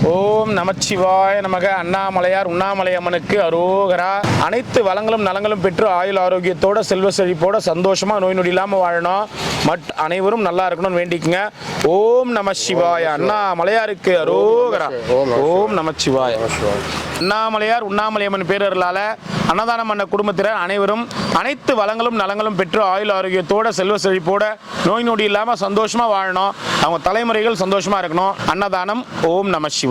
ஓம் நமச்சிவாய நமக. அண்ணாமலையார் உண்ணாமலையம்மனுக்கு அரோகரா. அனைத்து வளங்களும் நலங்களும் பெற்று ஆயுள் ஆரோக்கியத்தோட செல்வ செழிப்போட சந்தோஷமா நோய் நொடி இல்லாமல் வாழணும். அனைவரும் நல்லா இருக்கணும்னு வேண்டிக்குங்க. ஓம் நமச்சிவாய. அண்ணாமலையாருக்கு அரோகரா. ஓம் நமச்சிவாய. அண்ணாமலையார் உண்ணாமலையம்மன் பேரர்களால அன்னதானம் பண்ண குடும்பத்தினர் அனைவரும் அனைத்து வளங்களும் நலங்களும் பெற்று ஆயுள் ஆரோக்கியத்தோட செல்வ செழிப்போட நோய் நொடி இல்லாம சந்தோஷமா வாழணும். அவங்க தலைமுறைகள் சந்தோஷமா இருக்கணும். அன்னதானம். ஓம் நம சிவாய.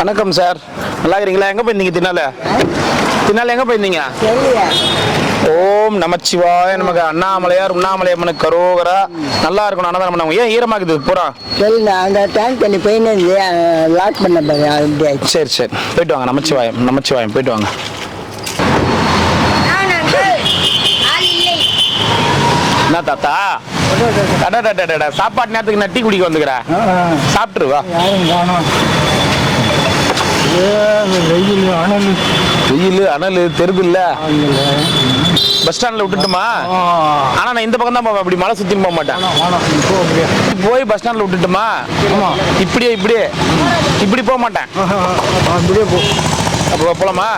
வணக்கம் சார், நல்லா இருக்கிறீங்களா? எங்க போயிருந்தீங்க? தின்னால எங்க போயிருந்தீங்க? ஓம் நமச்சிவாய நமக. அண்ணாமலையார் உண்ணாமலையம்மனுக்கு அரோகரா. நல்லா இருக்கணும். அன்னதானம் பண்ணவங்க. ஏன் ஈரமாக்குது பூரா? அந்த டேங்க் தண்ணி போயின்னு லாக் பண்ண பாரு. சரி சரி, போயிட்டு வாங்க. நமச்சிவாயம் நமச்சிவாயம், போயிட்டு வாங்க. என்ன தாத்தா சாப்பாட்டு நேரத்துக்கு நான் டீ குடிக்க வந்துக்கிறேன். சாப்பிட்டுருவா. வெயில் அனல் தெருது இல்ல. பஸ் ஸ்டாண்ட்ல விட்டுட்டுமா? ஆனா நான் இந்த பக்கம் தான் போவேன். அப்படி மலை சுத்தி போக மாட்டேன். போய் பஸ் ஸ்டாண்ட்ல விட்டுட்டுமா? இப்படியே இப்படி போக மாட்டேன். அப்போ போலாமா?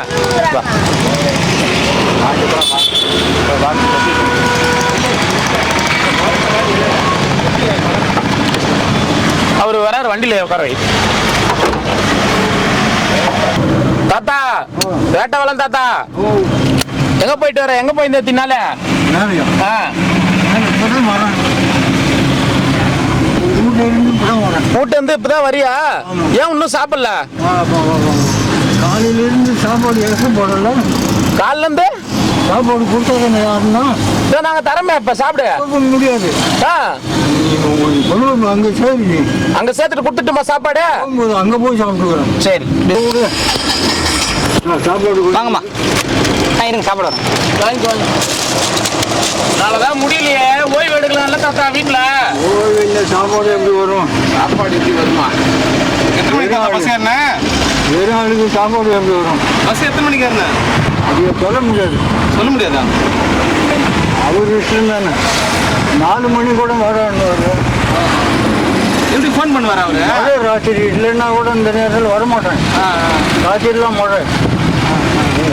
அவரு வராரு, வண்டியில உட்கார வை. தாத்தா வேட்டை வளம். தாத்தா எங்க போயிட்டு வர? எங்க போயிருந்த தின்னால? வீட்டு வந்து இப்பதான் வரியா? ஏன் இன்னும் சாப்பிடல? காலையில இருந்து சாப்பாடு எனக்கு போடல. காலில இருந்து சாப்பாடு கொடுத்தா யாருன்னா நாங்க தரமே. இப்ப சாப்பிடு முடியாது. அங்க சரி, அங்க சேர்த்துட்டு கொடுத்துட்டுமா சாப்பாடு? அங்க போய் சாப்பிட்டுக்கிறேன். சரி சாப்பாடு வாங்கம்மா. இருங்க, சாப்பாடு வரும். வாங்கிக்கோங்க. நாளதான் முடியலையே, ஓய்வு எடுக்கலாம்ல தாத்தா வீட்டுல? ஓய்வு இல்லை. சாப்பாடு எப்படி வரும்? சாப்பாடு எப்படி வருமா? எத்தனை மணிக்கு பஸ் ஏறின? வெறும் ஆளுக்கு சாப்பாடு எப்படி வரும்? பஸ் எத்தனை மணிக்கு ஏறின? அது சொல்ல முடியாது. சொல்ல முடியாதா? அவர் இஷ்டம் தானே. 4 மணி கூட வரான்னு எப்படி ஃபோன் பண்ணுவார் அவரு? அதே ராத்திரி இல்லைன்னா கூட இந்த நேரத்தில் வரமாட்டேன். ராத்திரிலாம் மழை.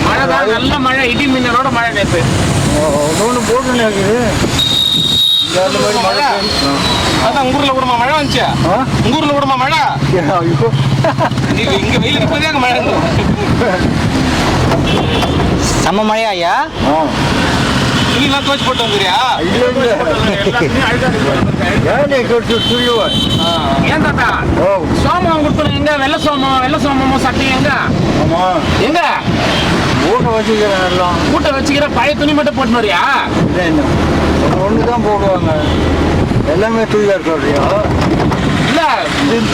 மழை தான், நல்ல மழை, இடி மின்னலோட மழை. நேற்று ஒன்று போட்டுன்னு இருக்குது. அந்த மாதிரி மழை. அதான் உங்க ஊர்ல கூடமா மழை வந்துச்சு? உங்க ஊர்ல கூடமா மழை? இப்போ இங்க வெயிலுக்கு போதே அங்க மழை. செம்ம மழையா ஐயா? துணிலாம் துவச்சு போட்டு வந்துறியா? ஏன் தாத்தா சோமம் கொடுத்துருங்க. எங்க வெள்ள சோமமோ சட்டையும் எங்க? எங்க ஊட்ட வச்சுக்கிறேன். எல்லாம் கூட்ட வச்சுக்கிற. பழைய துணி மட்டும் போட்டு வரியா? ஒன்று தான் போடுவாங்க. எல்லாமே தூயார் சொல்றியா? இல்ல,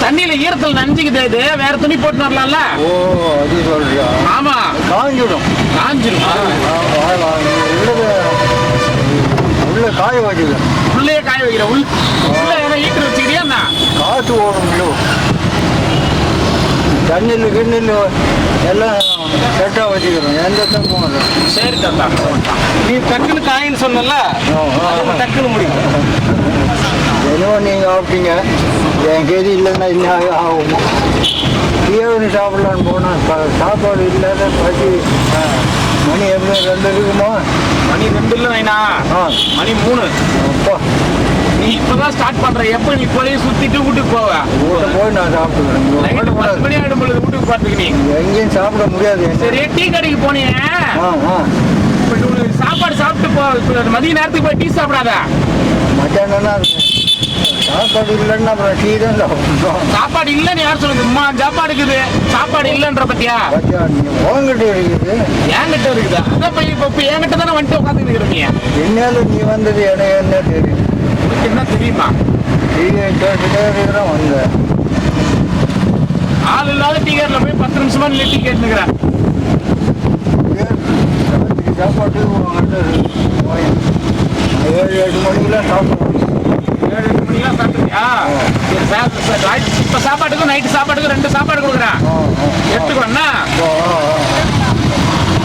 தண்ணியில ஈரத்தில் நஞ்சுக்குது. இது வேற துணி போட்டு வரலாம்ல? ஓ, அது சொல்றியா? ஆமா, காஞ்சிடும். உள்ள காய வச்சுக்க. உள்ளே காய வைக்கிற. உள்ள ஏதோ ஈட்டர் வச்சுக்கிறியா? காற்று ஓடும். தண்ணில் கிண்ணில் எல்லாம் செட்டாக வச்சுக்கிறோம். எந்த தப்பும் இல்லை. சரி தாத்தா, நீ டக்குன்னு காயின்னு சொன்னல, டக்குன்னு முடியும். என்னவோ நீங்கள் சாப்பிட்டீங்க. என் கேதி இல்லைன்னா இன்னும் ஆகும். தீவனி சாப்பிடலான்னு போனால் சாப்பாடு இல்லாத பசி. மணி எப்படி 2 இருக்குமா? மணி 2 இல்லை வைனா, மணி 3. அப்பா, நீ இப்பதான் ஸ்டார்ட் பண்ற. எப்ப நீ போய் சுத்திட்டு வீட்டுக்கு போவ? வீட்டை போய் நான் சாப்பிடுவேன். 10 மணி ஆயிடும் பொழுது வீட்டுக்கு போறதுக்கு நீ எங்கேயும் சாப்பிட முடியாது. சரி, டீ கடைக்கு போனீங்க. சாப்பாடு சாப்பிட்டு போ. மதிய நேரத்துக்கு போய் டீ சாப்பிடாத. மத்தியானம் சாப்பாடு இல்லைன்னா அப்புறம் டீ தான் சாப்பிடணும். சாப்பாடு இல்லைன்னு யார் சொல்லுது? சாப்பாடு இருக்குது, சாப்பாடு இல்லைன்ற பத்தியா? உங்ககிட்ட இருக்குது. என்கிட்ட இருக்குதா? அதான் இப்ப என்கிட்ட தானே வந்துட்டு உட்காந்துட்டு இருக்கிறீங்க. என்னாலும் நீ வந்தது எனக்கு என்ன தெரியும்? என்ன தெரியுமா? டீ கேட்டுட்டே இருக்கிறோம். வந்த ஆள் இல்லாத டீ கேட்ல போய் 10 நிமிஷமா நீ டீ கேட்டுக்கிறேன். சாப்பாட்டு 7-8 மணிக்கெல்லாம் சாப்பிடுவோம். 7-8 மணிக்கெல்லாம் சாப்பிட்டுருக்கியா? இப்ப சாப்பாட்டுக்கும் நைட்டு சாப்பாட்டுக்கும் 2 சாப்பாடு கொடுக்குறேன். எடுத்துக்கோண்ணா.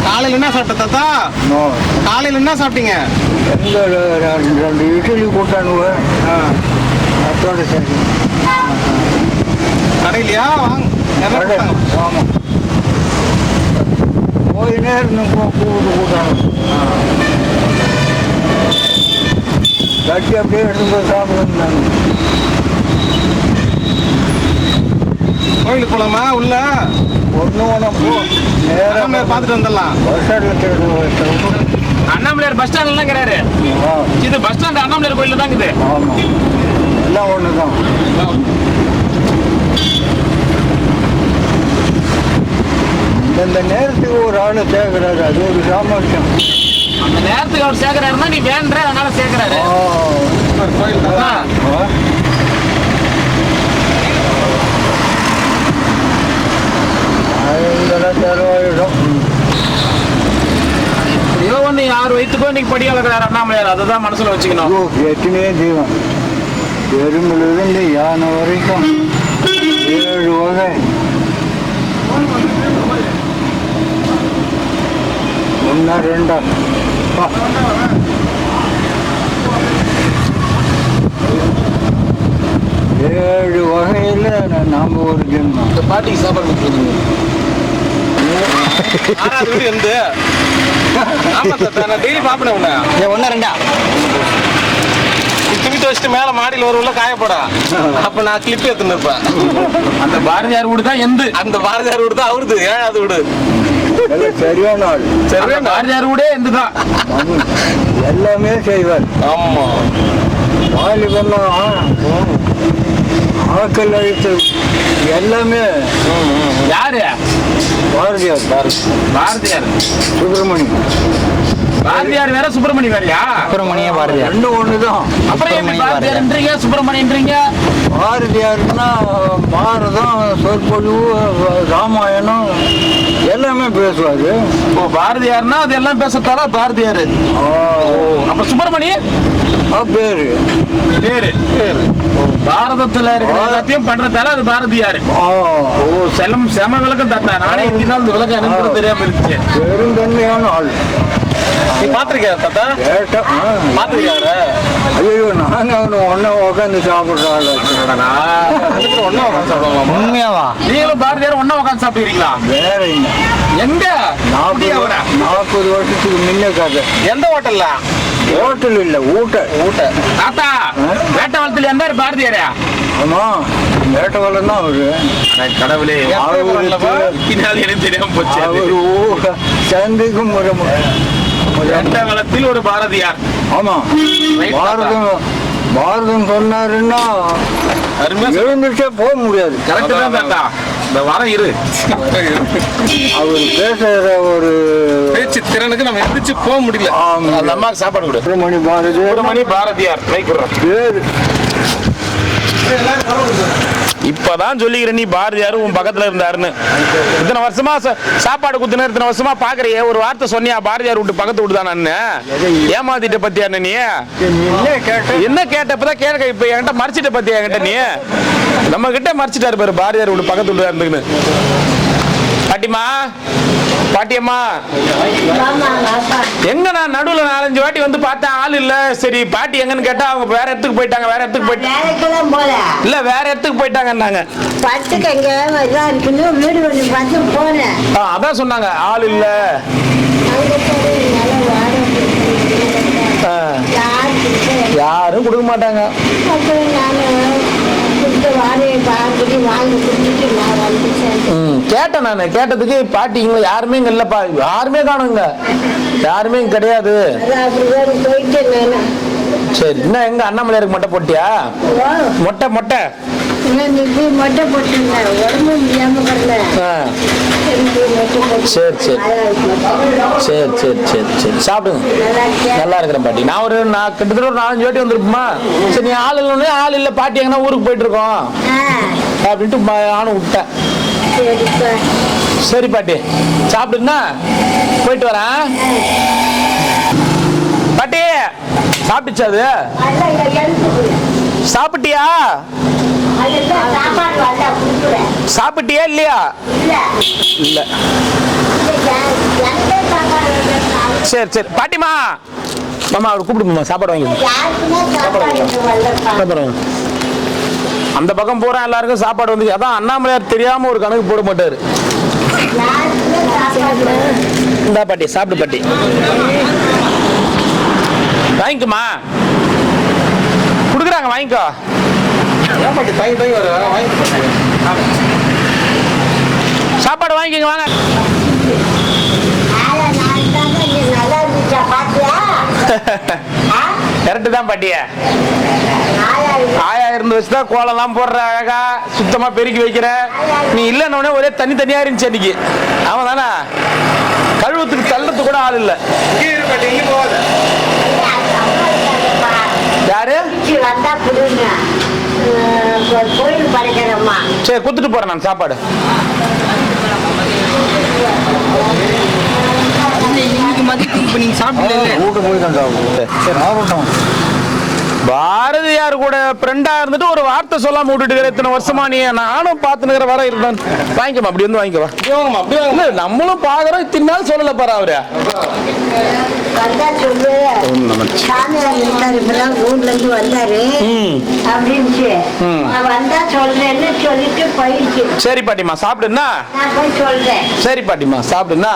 காலையில் என்ன சாப்பிட்ட தாத்தா? காலையில் என்ன சாப்பிட்டீங்க? எங்க 2 இட்லி போட்டானுங்க. கடை சரி. கடையிலையா வாங்க கடை ஆமாம். போய் நேரம் கூப்பிட்டு கூட்டாங்க. கட்டி அப்படியே எடுத்து போய் சாப்பிடுங்க. கோயிலுக்கு போலாமா உள்ள ஒன்றும் போ நேரம் பார்த்துட்டு வந்துடலாம். பஸ் ஸ்டாண்டில் தேடுவோம். அண்ணாமலையார் பஸ் ஸ்டாண்ட்லாம் கிடையாது, இது பஸ் ஸ்டாண்ட் அண்ணாமலையார் கோயில்ல தான் இருக்குது. ஆமாம், எல்லாம் ஒன்று தான். இந்த நேரத்துக்கு ஒரு ஆள் சேர்க்கிறாரு, அது ஒரு சாமர்த்தியம். அந்த நேரத்துக்கு அவர் சேர்க்கிறாருன்னா நீ வேண்ட அதனால சேர்க்கிறாரு. கோயில் தான். செலவாயிடும். ஏதோ ஒன்று யார் வயிற்றுக்கோ இன்னைக்கு படி அளக்கிறாரு அண்ணாமலையார், அதை தான் மனசுல வச்சுக்கணும். எத்தனையே தெய்வம், எறும்புலிருந்து யானை வரைக்கும் 7 வகை. ஒன்றா ரெண்டா 7 வகையில் நாம் ஒரு ஜென்மம். இந்த பாட்டிக்கு சாப்பாடு கொடுத்துருந்தீங்க. ஆறாவது வீடு எந்த? ஆமா தாத்தா, நான் டெய்லி பாப்பேன் உன்ன. ஒன்றா ரெண்டா துணி வச்சுட்டு மேல மாடியில் வருவல காயப்படா. அப்ப நான் கிளிப் எடுத்துன்னு இருப்பேன். அந்த பாரதியார் வீடு தான் எந்த, அந்த பாரதியார் வீடு தான் அவருது, 7வது வீடு. சரியான ஆள். சரி பாரதியார் வீடே எந்த தான் எல்லாமே செய்வார். ஆமா, வாலிபெல்லாம் ஆக்கல் அழித்து எல்லாமே. யாரு? பாரதியார். பாரதியார் சுப்பிரமணி. பாரதியார் வேற சுப்பிரமணி வேறையா? சுப்பிரமணிய பாரதியார் ரெண்டும் ஒண்ணுதான். அப்புறம் எப்படி பாரதியார்ன்றீங்க சுப்பிரமணியன்றீங்க? பாரதியார்னா பாரதம், சொற்பொழிவு, ராமாயணம் எல்லாமே பேசுவாரு. ஓ, பாரதியார்னா அது எல்லாம் பேசத்தால பாரதியார். அப்ப சுப்பிரமணி பேரு பேரு பாரதத்துல இருக்கிற எல்லாத்தையும் பண்றதால அது பாரதியார். ஓ, செம விளக்கம் தாத்தா. நானே இந்த விளக்கம் எனக்கு தெரியாம இருந்துச்சு. பெருந்தன்மையான ஆள். நீ பாத்திருக்கியா தாத்தா? பாத்திருக்காரு? ஐயோ, நாங்க அவனு ஒன்னா உட்காந்து சாப்பிடுற ஆள். ஒன்னா சாப்பிடலாமா? உண்மையாவா? நீங்களும் பாரதியார் ஒன்னா உட்காந்து சாப்பிடுறீங்களா? வேற என்ன, எங்க? 40 வருஷத்துக்கு முன்ன கதை. எந்த ஹோட்டல்ல? ஹோட்டல் இல்ல, ஊட்ட. தாத்தா, வேட்டவளத்துல எந்த பாரதியாரா? ஆமா, வேட்டவளம் தான் அவரு. கடவுளே, எனக்கு தெரியாம போச்சு. அவரு சந்தைக்கும் வேட்டவளத்தில் ஒரு பாரதியார். ஆமா, பாரதம் சொன்னாருன்னா எழுந்துட்டே போக முடியாது. கரெக்ட் தான் தாத்தா. இந்த வாரம் இரு, அவர் பேசுற ஒரு பேச்சு திறனுக்கு நம்ம எந்திரிச்சு போக முடியல. அந்த அம்மாவுக்கு சாப்பாடு கொடு. சுப்பிரமணி பாரதியார் பேரு. இப்பதான் சொல்லிக்கிறேன் நீ பாரதியார் உன் பக்கத்துல இருந்தாருன்னு. இத்தனை வருஷமா சாப்பாடு குத்துன, இத்தனை வருஷமா பாக்குறிய, ஒரு வார்த்தை சொன்னியா பாரதியார் விட்டு பக்கத்து விட்டு தான் ஏமாத்திட்ட பத்தியா நீ? என்ன கேட்டப்பதான் கேட்க, இப்ப என்கிட்ட மறைச்சிட்ட பத்தியா என்கிட்ட நீ? நம்ம கிட்ட மறைச்சிட்டாரு பாரு பாரதியார் விட்டு பக்கத்து விட்டு இருந்துன்னு. பாட்டிமா, பாட்டியம்மா எங்க? நான் நடுவுல 4-5 வாட்டி வந்து பார்த்தேன், ஆள் இல்ல. சரி பாட்டி எங்கன்னு கேட்டா அவங்க வேற இடத்துக்கு போயிட்டாங்க. வேற இடத்துக்கு போயிட்டாங்க இல்ல, வேற இடத்துக்கு போயிட்டாங்கன்னாங்க. அதான் சொன்னாங்க, ஆள் இல்ல. யாரும் கொடுக்க மாட்டாங்க. கேட்டேன் நானு. கேட்டதுக்கு பாட்டி இங்க யாருமே இங்க இல்லப்பா, யாருமே காணுங்க, யாருமே இங்க கிடையாது. சரி, என்ன எங்க அண்ணாமலையாருக்கு மொட்டை போட்டியா? மொட்டை மொட்டை சரி சரி சரி சரி சரி சரி சாப்பிடுங்க. நல்லா இருக்கிறேன் பாட்டி. நான் கிட்டத்தட்ட ஒரு 4-5 வாட்டி வந்துருப்போமா. சரி, நீ ஆள் இல்லைன்னு, ஆள் இல்லை பாட்டி எங்கன்னா ஊருக்கு போயிட்டு இருக்கோம் அப்படின்ட்டு நானும் விட்டேன். சரி பாட்டி, சாப்பிடுங்க, போயிட்டு வரேன். பாட்டி சாப்பிட்டுச்சு அது? சாப்பிட்டியா? சாப்பிட்டியா இல்லையா? இல்ல. சரி சரி பாட்டிமா, மாமா அவர் கூப்பிடுமா, சாப்பாடு வாங்கி சாப்பாடு வாங்க. அந்த பக்கம் போறேன் எல்லாருக்கும் சாப்பாடு வந்து அதான் அண்ணாமலையார் தெரியாம ஒரு கணக்கு போட மாட்டாரு. இந்த பாட்டி சாப்பிடு பாட்டி. வாங்கிக்குமா கொடுக்குறாங்க வாங்கிக்கோ. சாப்பாடு வாங்கிக்கோங்க வாங்க. கரெக்டு தான் பாட்டிய. ஆயா இருந்து வச்சுதான் கோலம்லாம் போடுற அழகா சுத்தமா பெருக்கி வைக்கிற. நீ இல்லைன்னு ஒரே தனி தனியா இருந்துச்சு அன்னைக்கு. அவன் தானே கழுவத்துக்கு தள்ளத்துக்கு கூட ஆள் இல்லை. யாரு சரி குத்துட்டு போறேன் நான் சாப்பாடு. பாரதியார் கூட ஃப்ரெண்டா இருந்துட்டு ஒரு வார்த்தை சொல்லாம விட்டுட்டு இத்தனை வருஷமா நீ நானும் பாத்துக்கிற வர இருந்தேன். வாங்கிக்கமா அப்படி வந்து வாங்கிக்கவா. நம்மளும் பாக்குறோம் இத்தனை நாள் சொல்லல பாரு அவரு. சரி பாட்டிமா சாப்பிடுன்னா. சரி பாட்டிமா சாப்பிடுன்னா.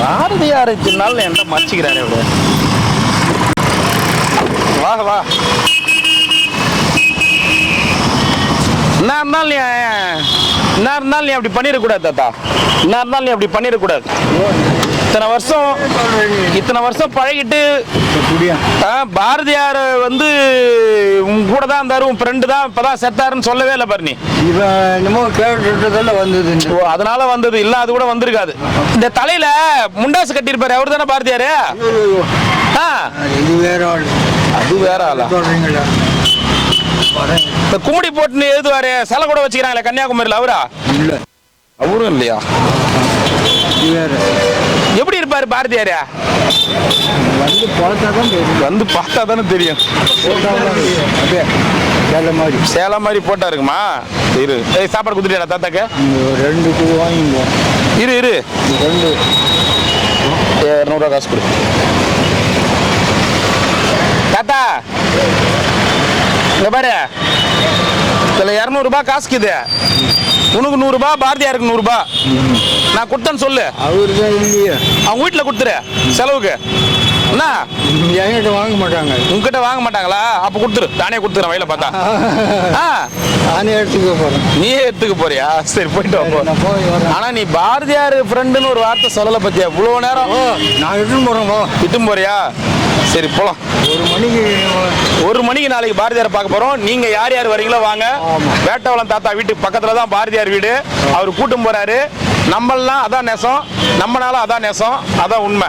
பாரதியார் இத்தனை நாள் என்ன மறைச்சிக்கிறாரு அவரு. வா வா. என்ன இருந்தாலும் நீ அப்படி பண்ணிடக்கூடாது தாத்தா. என்ன இருந்தாலும் நீ அப்படி பண்ணிடக்கூடாது. இத்தனை வருஷம் பழகிட்டு பாரதியார் வந்து உன் கூட தான் இருந்தாரு, உன் ஃப்ரெண்டு தான் இப்பதான் செத்தாருன்னு சொல்லவே இல்லை பாரு. நீ அதனால வந்தது இல்ல, அது கூட வந்திருக்காது. இந்த தலையில முண்டாசு கட்டியிருப்பாரு அவரு தானே பாரதியாரு. அது வேற ஆளா. இந்த கும்மிடி போட்டு எழுதுவாரு சிலை கூட வச்சுக்கிறாங்களே கன்னியாகுமரியில் அவரா? இல்ல அவரும் இல்லையா? எப்படி இருப்பாரு பாரதியாரு? வந்து பார்த்தா தானே தெரியும். சேலம் மாதிரி போட்டா இருக்குமா? இரு சாப்பாடு குடுத்துட்டியா தாத்தாக்கு? 2 வாங்கிங்க. இரு 200 ரூபா காசு கொடு தாத்தா. இங்க பாரு இதுல 200 ரூபாய் காசுக்குது. உனக்கு 100 ரூபாய், பாரதியாருக்கு 100 ரூபாய். நான் கொடுத்தேன்னு சொல்லு. அவங்க வீட்டுல கொடுத்துரு செலவுக்கு. என்ன என்கிட்ட வாங்க மாட்டாங்க. உங்ககிட்ட வாங்க மாட்டாங்களா? அப்ப கொடுத்துரு. நானே கொடுத்துறேன் வயல பார்த்தா. நானே எடுத்துக்க போறேன். நீயே எடுத்துக்க போறியா? சரி போயிட்டு வா. ஆனா நீ பாரதியார் ஃப்ரெண்டுன்னு ஒரு வார்த்தை சொல்லல பத்தியா இவ்வளவு நேரம். நான் இட்டும் போறியா? சரி போலாம். 1 மணிக்கு நாளைக்கு பாரதியார் பார்க்க போறோம். நீங்க யார் யார் வரீங்களோ வாங்க. வேட்டவளம் தாத்தா வீட்டுக்கு பக்கத்துல தான் பாரதியார் வீடு. அவர் கூட்டும் போறாரு. நம்மளாம் அதான் நேசம், நம்மனால அதான் நேசம், அதான் உண்மை.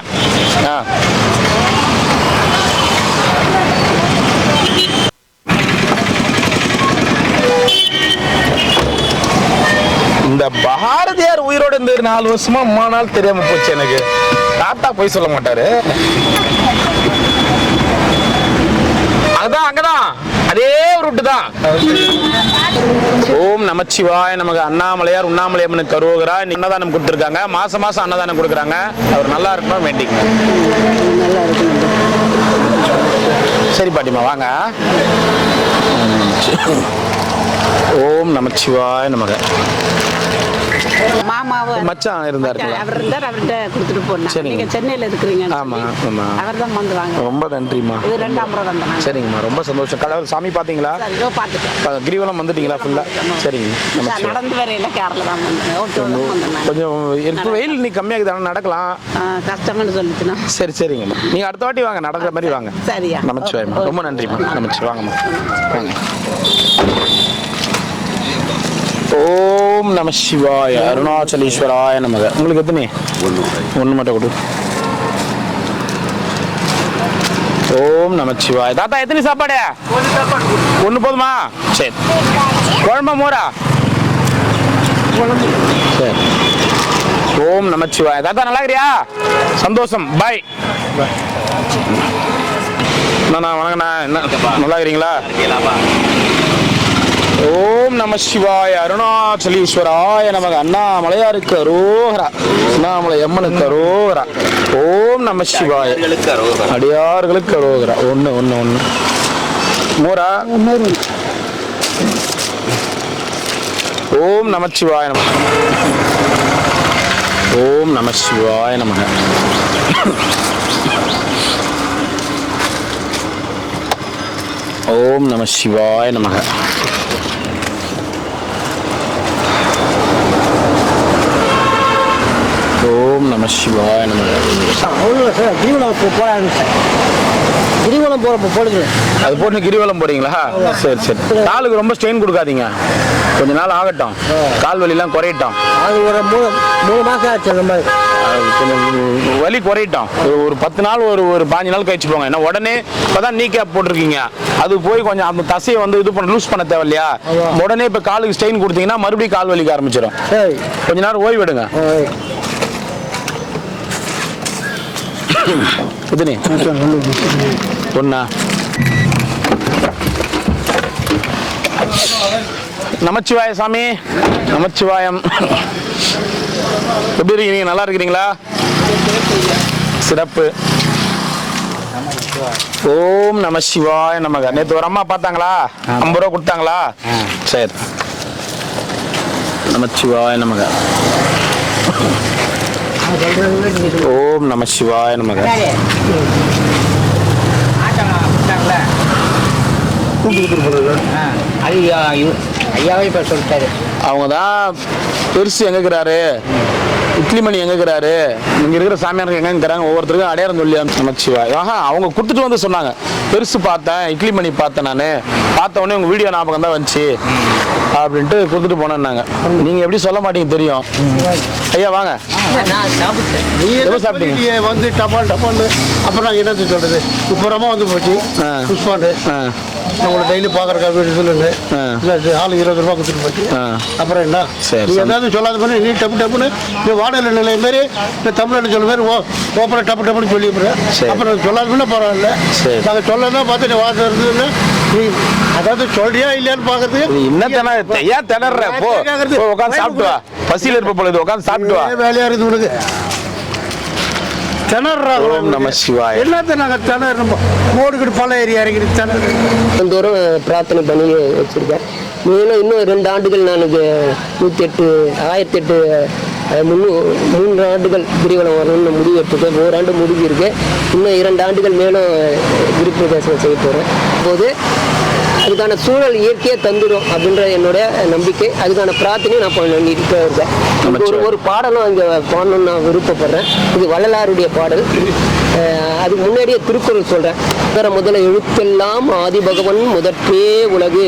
இந்த பாரதியார் உயிரோடு இந்த 4 வருஷமா 3 நாள் தெரியாம போச்சு எனக்கு. தாத்தா போய் சொல்ல மாட்டாரு. அங்கதான் அதே ரூட்டு தான். ஓம் நமச்சிவாய நமக்கு. அண்ணாமலையார் உண்ணாமலையம்மனுக்கு கரோகரா. அன்னதானம் கொடுத்துருக்காங்க. மாசம் அன்னதானம் கொடுக்குறாங்க. அவர் நல்லா இருக்கணும் வேண்டிங்க. சரி பாட்டிமா வாங்க. ஓம் நமச்சிவாய நமக்கு. மாமாவை மச்சான் இருந்தார். அவர் இருந்தார், அவர்கிட்ட கொடுத்துட்டு போனேன். நீங்க சென்னையில இருக்கிறீங்க. ஆமா ஆமா. அவர் தான் வந்து வாங்க. ரொம்ப நன்றிமா. இது 2ஆம் முறை வந்தேன். சரிங்கம்மா ரொம்ப சந்தோஷம். கடவுள் சாமி பாத்தீங்களா? பார்த்துட்டேன். கிரிவலம் வந்துட்டீங்களா ஃபுல்லா? சரிங்க. நடந்து வரையில கேரளா தான் வந்தேன். கொஞ்சம் இப்போ வெயில் நீ கம்மியாகுது, ஆனால் நடக்கலாம். கஷ்டம்னு சொல்லிச்சுனா. சரிங்கம்மா. நீங்க அடுத்த வாட்டி வாங்க, நடக்கிற மாதிரி வாங்க. சரியா? நமச்சிவாயம்மா. ரொம்ப நன்றிம்மா. நமச்சி வாங்கம்மா வாங்க. ஓம் நம சிவாய அருணாச்சலேஸ்வராய நமக. உங்களுக்கு எத்தனை? ஒன்று மட்டும் கொடு. ஓம் நமச்சிவாய. தாத்தா எத்தனை சாப்பாடு? 1 போதுமா? சரி. குழம்பா மோரா? சரி. ஓம் நமச்சிவாய. தாத்தா நல்லா இருக்கிறியா? சந்தோஷம். பாய். வணக்கண்ணா. என்ன நல்லா இருக்கிறீங்களா? ஓம் நம சிவாய அருணாச்சலேஸ்வராய நமக. அண்ணாமலையாருக்கு அரோகரா. அண்ணாமலை அம்மனுக்கு அரோகரா. ஓம் நம சிவாய. அடியார்களுக்கு அரோகரா. ஒன்று மோரா? ஓம் நமச்சிவாய நம. ஓம் நமசிவாய நமக. ஓம் நமசிவாய நமக. ஓம் நமசிவாய நமக. அவ்வளோ சார் கிரிவலம் போகிறாங்க சார். கிரிவலம் போகிறப்ப போடுங்க. அது போட்டு கிரிவலம் போறீங்களா? சரி சரி. காலுக்கு ரொம்ப ஸ்ட்ரெயின் கொடுக்காதீங்க, கொஞ்ச நாள் ஆகட்டும், கால் வலிலாம் குறையட்டும். அது ஒரு 3 மாதம் ஆச்சு. அந்த மாதிரி கொஞ்சம் வலி குறையட்டும். ஒரு 10 நாள் ஒரு 5 நாள் கழிச்சு போங்க. ஏன்னா உடனே இப்போதான் நீ கேப் போட்டிருக்கீங்க, அது போய் கொஞ்சம் அந்த தசையை வந்து இது பண்ண லூஸ் பண்ண தேவை இல்லையா? உடனே இப்போ காலுக்கு ஸ்ட்ரெயின் கொடுத்தீங்கன்னா மறுபடியும் கால் வலிக்க ஆரம்பிச்சிடும். சரி, கொஞ்ச நேரம் ஓய்வு எடுங்க. இதுனே ஒண்ணா. நமச்சிவாய சாமி, நமச்சிவாயம். எப்படி இருக்கீங்க? நல்லா இருக்கிறீங்களா? சிறப்பு. ஓம் நம சிவாய நமக. நேற்று ஒரு அம்மா பார்த்தாங்களா? 50 ரூபா கொடுத்தாங்களா? சரி. நமச்சிவாய நமக. ஓம் நம சிவாய நமக. ஐயாவே இப்போ சொல்லிட்டாரு. அவங்க தான் பெருசு எங்க இருக்கிறாரு, இட்லி மணி எங்க இருக்கிறாரு, இங்க இருக்கிற சாமியார் எங்க இருக்கிறாங்க, ஒவ்வொருத்தருக்கும் அடையாளம் சொல்லி நமச்சிவாய். அவங்க கொடுத்துட்டு வந்து சொன்னாங்க, பெருசு பார்த்தேன், இட்லி மணி பார்த்தேன், நான் பார்த்த உடனே உங்க வீடியோ ஞாபகம் தான் வந்துச்சு அப்படின்ட்டு கொடுத்துட்டு போனேன்னாங்க. நீங்க எப்படி சொல்ல மாட்டீங்க தெரியும். ஐயா வாங்க. சாப்பிட்டீங்க வந்து டபால் அப்புறம் நாங்கள் என்ன சொல்றது, புறமா வந்து போச்சு புஷ்பாண்டு. உங்களை டெய்லி பார்க்குறக்கா வீடு சொல்லுங்க. ஆளு 20 ரூபா கொடுத்துட்டு போச்சு. அப்புறம் என்ன நீ ஏதாவது சொல்லாத பண்ணி நீ டப்புன்னு நீ வாடகை நிலைய மாரி இந்த தமிழ்நாடு சொல்ல மாதிரி ஓப்பனை டப்புன்னு சொல்லி அப்புறம் சொல்லாத பண்ண பரவாயில்ல. நாங்கள் சொல்லதான் பார்த்து நீ வாசம் இருந்ததுன்னு நீ அதாவது சொல்றியா இல்லையான்னு பார்க்கறதுக்கு என்ன ஏன் திணற? உட்காந்து சாப்பிட்டு வா, பசியில் இருப்ப பொழுது உட்காந்து சாப்பிட்டு வா. வேலையா இருக்குது உனக்கு. ஓம் நம சிவாய. எல்லாத்தையும் நாங்கள் திணறோம். மோடுக்கிட்டு பல ஏரியா இறங்கிட்டு திணறோம். தோறும் பிரார்த்தனை பண்ணி வச்சுருக்கேன். மேலும் இன்னும் 2 ஆண்டுகள் நான் 1008 3 ஆண்டுகள் கிரிவலம் வரணும்னு முடிவு எடுத்துருக்கேன். 1 ஆண்டு முடிஞ்சிருக்கு. இன்னும் 2 ஆண்டுகள் மேலும் கிரிப்பிரதேசம் செய்ய போகிறேன். அப்போது அதுக்கான சூழல் இயற்கையாக தந்துடும் அப்படின்ற என்னோட நம்பிக்கை. அதுக்கான பிரார்த்தனையும் நான் பண்ணிட்டு இருக்கேன். ஒரு பாடலும் இங்கே பாடணும்னு நான் விருப்பப்படுறேன். இது வள்ளலாருடைய பாடல். அதுக்கு முன்னாடியே திருக்குறள் சொல்கிறேன். முதல்ல எழுத்தெல்லாம் ஆதி பகவன் முதற்றே உலகு.